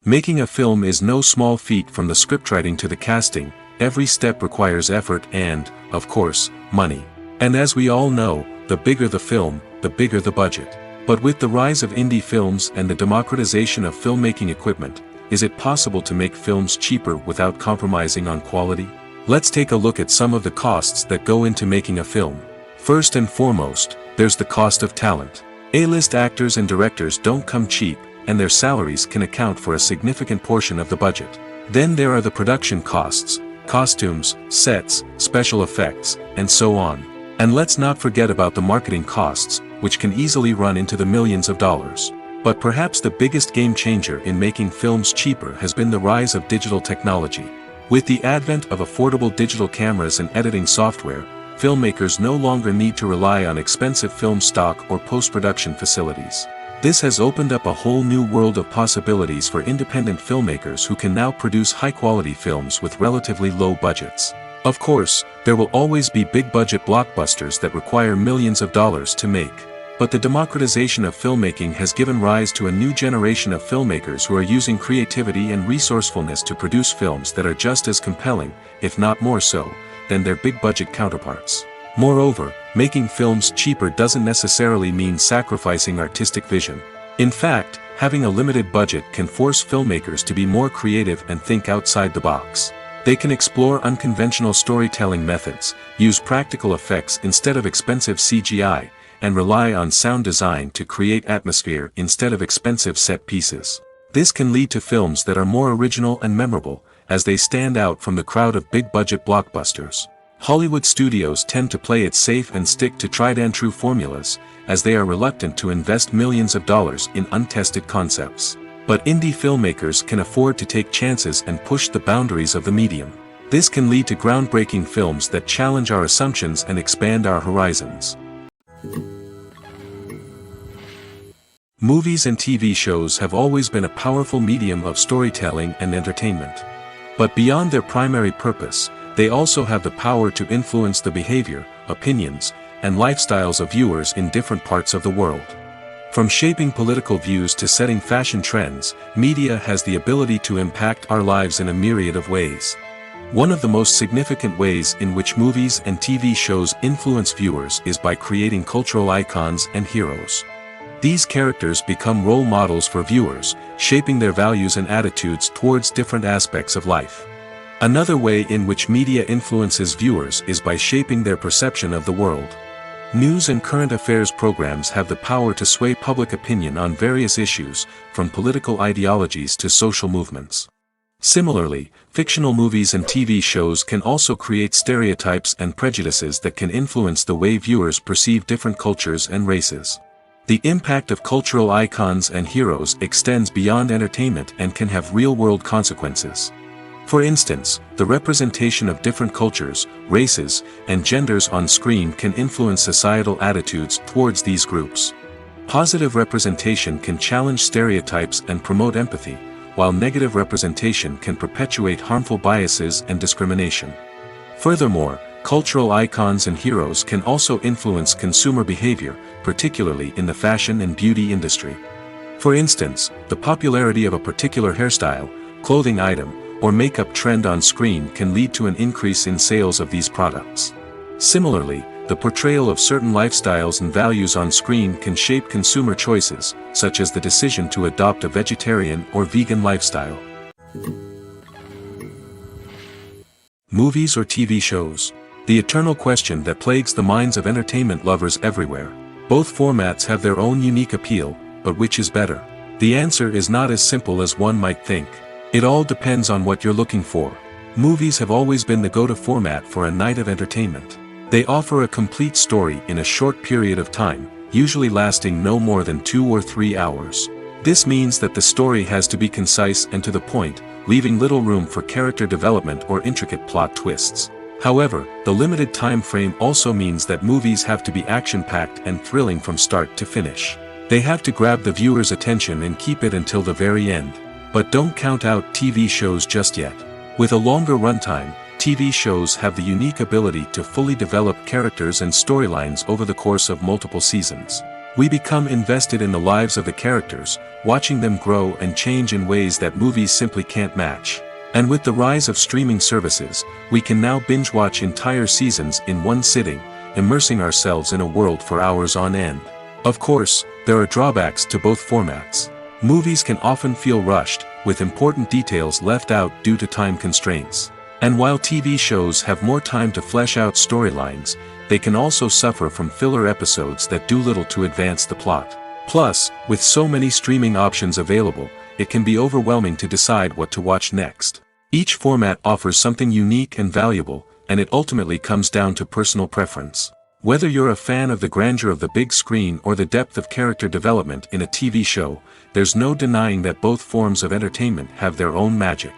Making a film is no small feat. From the scriptwriting to the casting, every step requires effort and, of course, money. And as we all know, the bigger the film, the bigger the budget. But with the rise of indie films and the democratization of filmmaking equipment, is it possible to make films cheaper without compromising on quality? Let's take a look at some of the costs that go into making a film. First and foremost, there's the cost of talent. A-list actors and directors don't come cheap, and their salaries can account for a significant portion of the budget. Then there are the production costs, costumes, sets, special effects, and so on. And let's not forget about the marketing costs, which can easily run into the millions of dollars. But perhaps the biggest game changer in making films cheaper has been the rise of digital technology. With the advent of affordable digital cameras and editing software, filmmakers no longer need to rely on expensive film stock or post-production facilities. This has opened up a whole new world of possibilities for independent filmmakers who can now produce high-quality films with relatively low budgets. Of course, there will always be big-budget blockbusters that require millions of dollars to make. But the democratization of filmmaking has given rise to a new generation of filmmakers who are using creativity and resourcefulness to produce films that are just as compelling, if not more so, than their big-budget counterparts. Moreover, making films cheaper doesn't necessarily mean sacrificing artistic vision. In fact, having a limited budget can force filmmakers to be more creative and think outside the box. They can explore unconventional storytelling methods, use practical effects instead of expensive CGI, and rely on sound design to create atmosphere instead of expensive set pieces. This can lead to films that are more original and memorable, as they stand out from the crowd of big-budget blockbusters. Hollywood studios tend to play it safe and stick to tried-and-true formulas, as they are reluctant to invest millions of dollars in untested concepts. But indie filmmakers can afford to take chances and push the boundaries of the medium. This can lead to groundbreaking films that challenge our assumptions and expand our horizons. Movies and TV shows have always been a powerful medium of storytelling and entertainment. But beyond their primary purpose, they also have the power to influence the behavior, opinions, and lifestyles of viewers in different parts of the world. From shaping political views to setting fashion trends, media has the ability to impact our lives in a myriad of ways. One of the most significant ways in which movies and TV shows influence viewers is by creating cultural icons and heroes. These characters become role models for viewers, shaping their values and attitudes towards different aspects of life. Another way in which media influences viewers is by shaping their perception of the world. News and current affairs programs have the power to sway public opinion on various issues, from political ideologies to social movements. Similarly, fictional movies and TV shows can also create stereotypes and prejudices that can influence the way viewers perceive different cultures and races. The impact of cultural icons and heroes extends beyond entertainment and can have real-world consequences. For instance, the representation of different cultures, races, and genders on screen can influence societal attitudes towards these groups. Positive representation can challenge stereotypes and promote empathy, while negative representation can perpetuate harmful biases and discrimination. Furthermore, cultural icons and heroes can also influence consumer behavior, particularly in the fashion and beauty industry. For instance, the popularity of a particular hairstyle, clothing item, or makeup trend on screen can lead to an increase in sales of these products. Similarly, the portrayal of certain lifestyles and values on screen can shape consumer choices, such as the decision to adopt a vegetarian or vegan lifestyle. Movies or TV shows? The eternal question that plagues the minds of entertainment lovers everywhere. Both formats have their own unique appeal, but which is better? The answer is not as simple as one might think. It all depends on what you're looking for. Movies have always been the go-to format for a night of entertainment. They offer a complete story in a short period of time, usually lasting no more than 2 or 3 hours. This means that the story has to be concise and to the point, leaving little room for character development or intricate plot twists. However, the limited time frame also means that movies have to be action-packed and thrilling from start to finish. They have to grab the viewer's attention and keep it until the very end. But don't count out TV shows just yet. With a longer runtime, TV shows have the unique ability to fully develop characters and storylines over the course of multiple seasons. We become invested in the lives of the characters, watching them grow and change in ways that movies simply can't match. And with the rise of streaming services, we can now binge-watch entire seasons in one sitting, immersing ourselves in a world for hours on end. Of course, there are drawbacks to both formats. Movies can often feel rushed, with important details left out due to time constraints. And while TV shows have more time to flesh out storylines, they can also suffer from filler episodes that do little to advance the plot. Plus, with so many streaming options available, it can be overwhelming to decide what to watch next. Each format offers something unique and valuable, and it ultimately comes down to personal preference. Whether you're a fan of the grandeur of the big screen or the depth of character development in a TV show, there's no denying that both forms of entertainment have their own magic.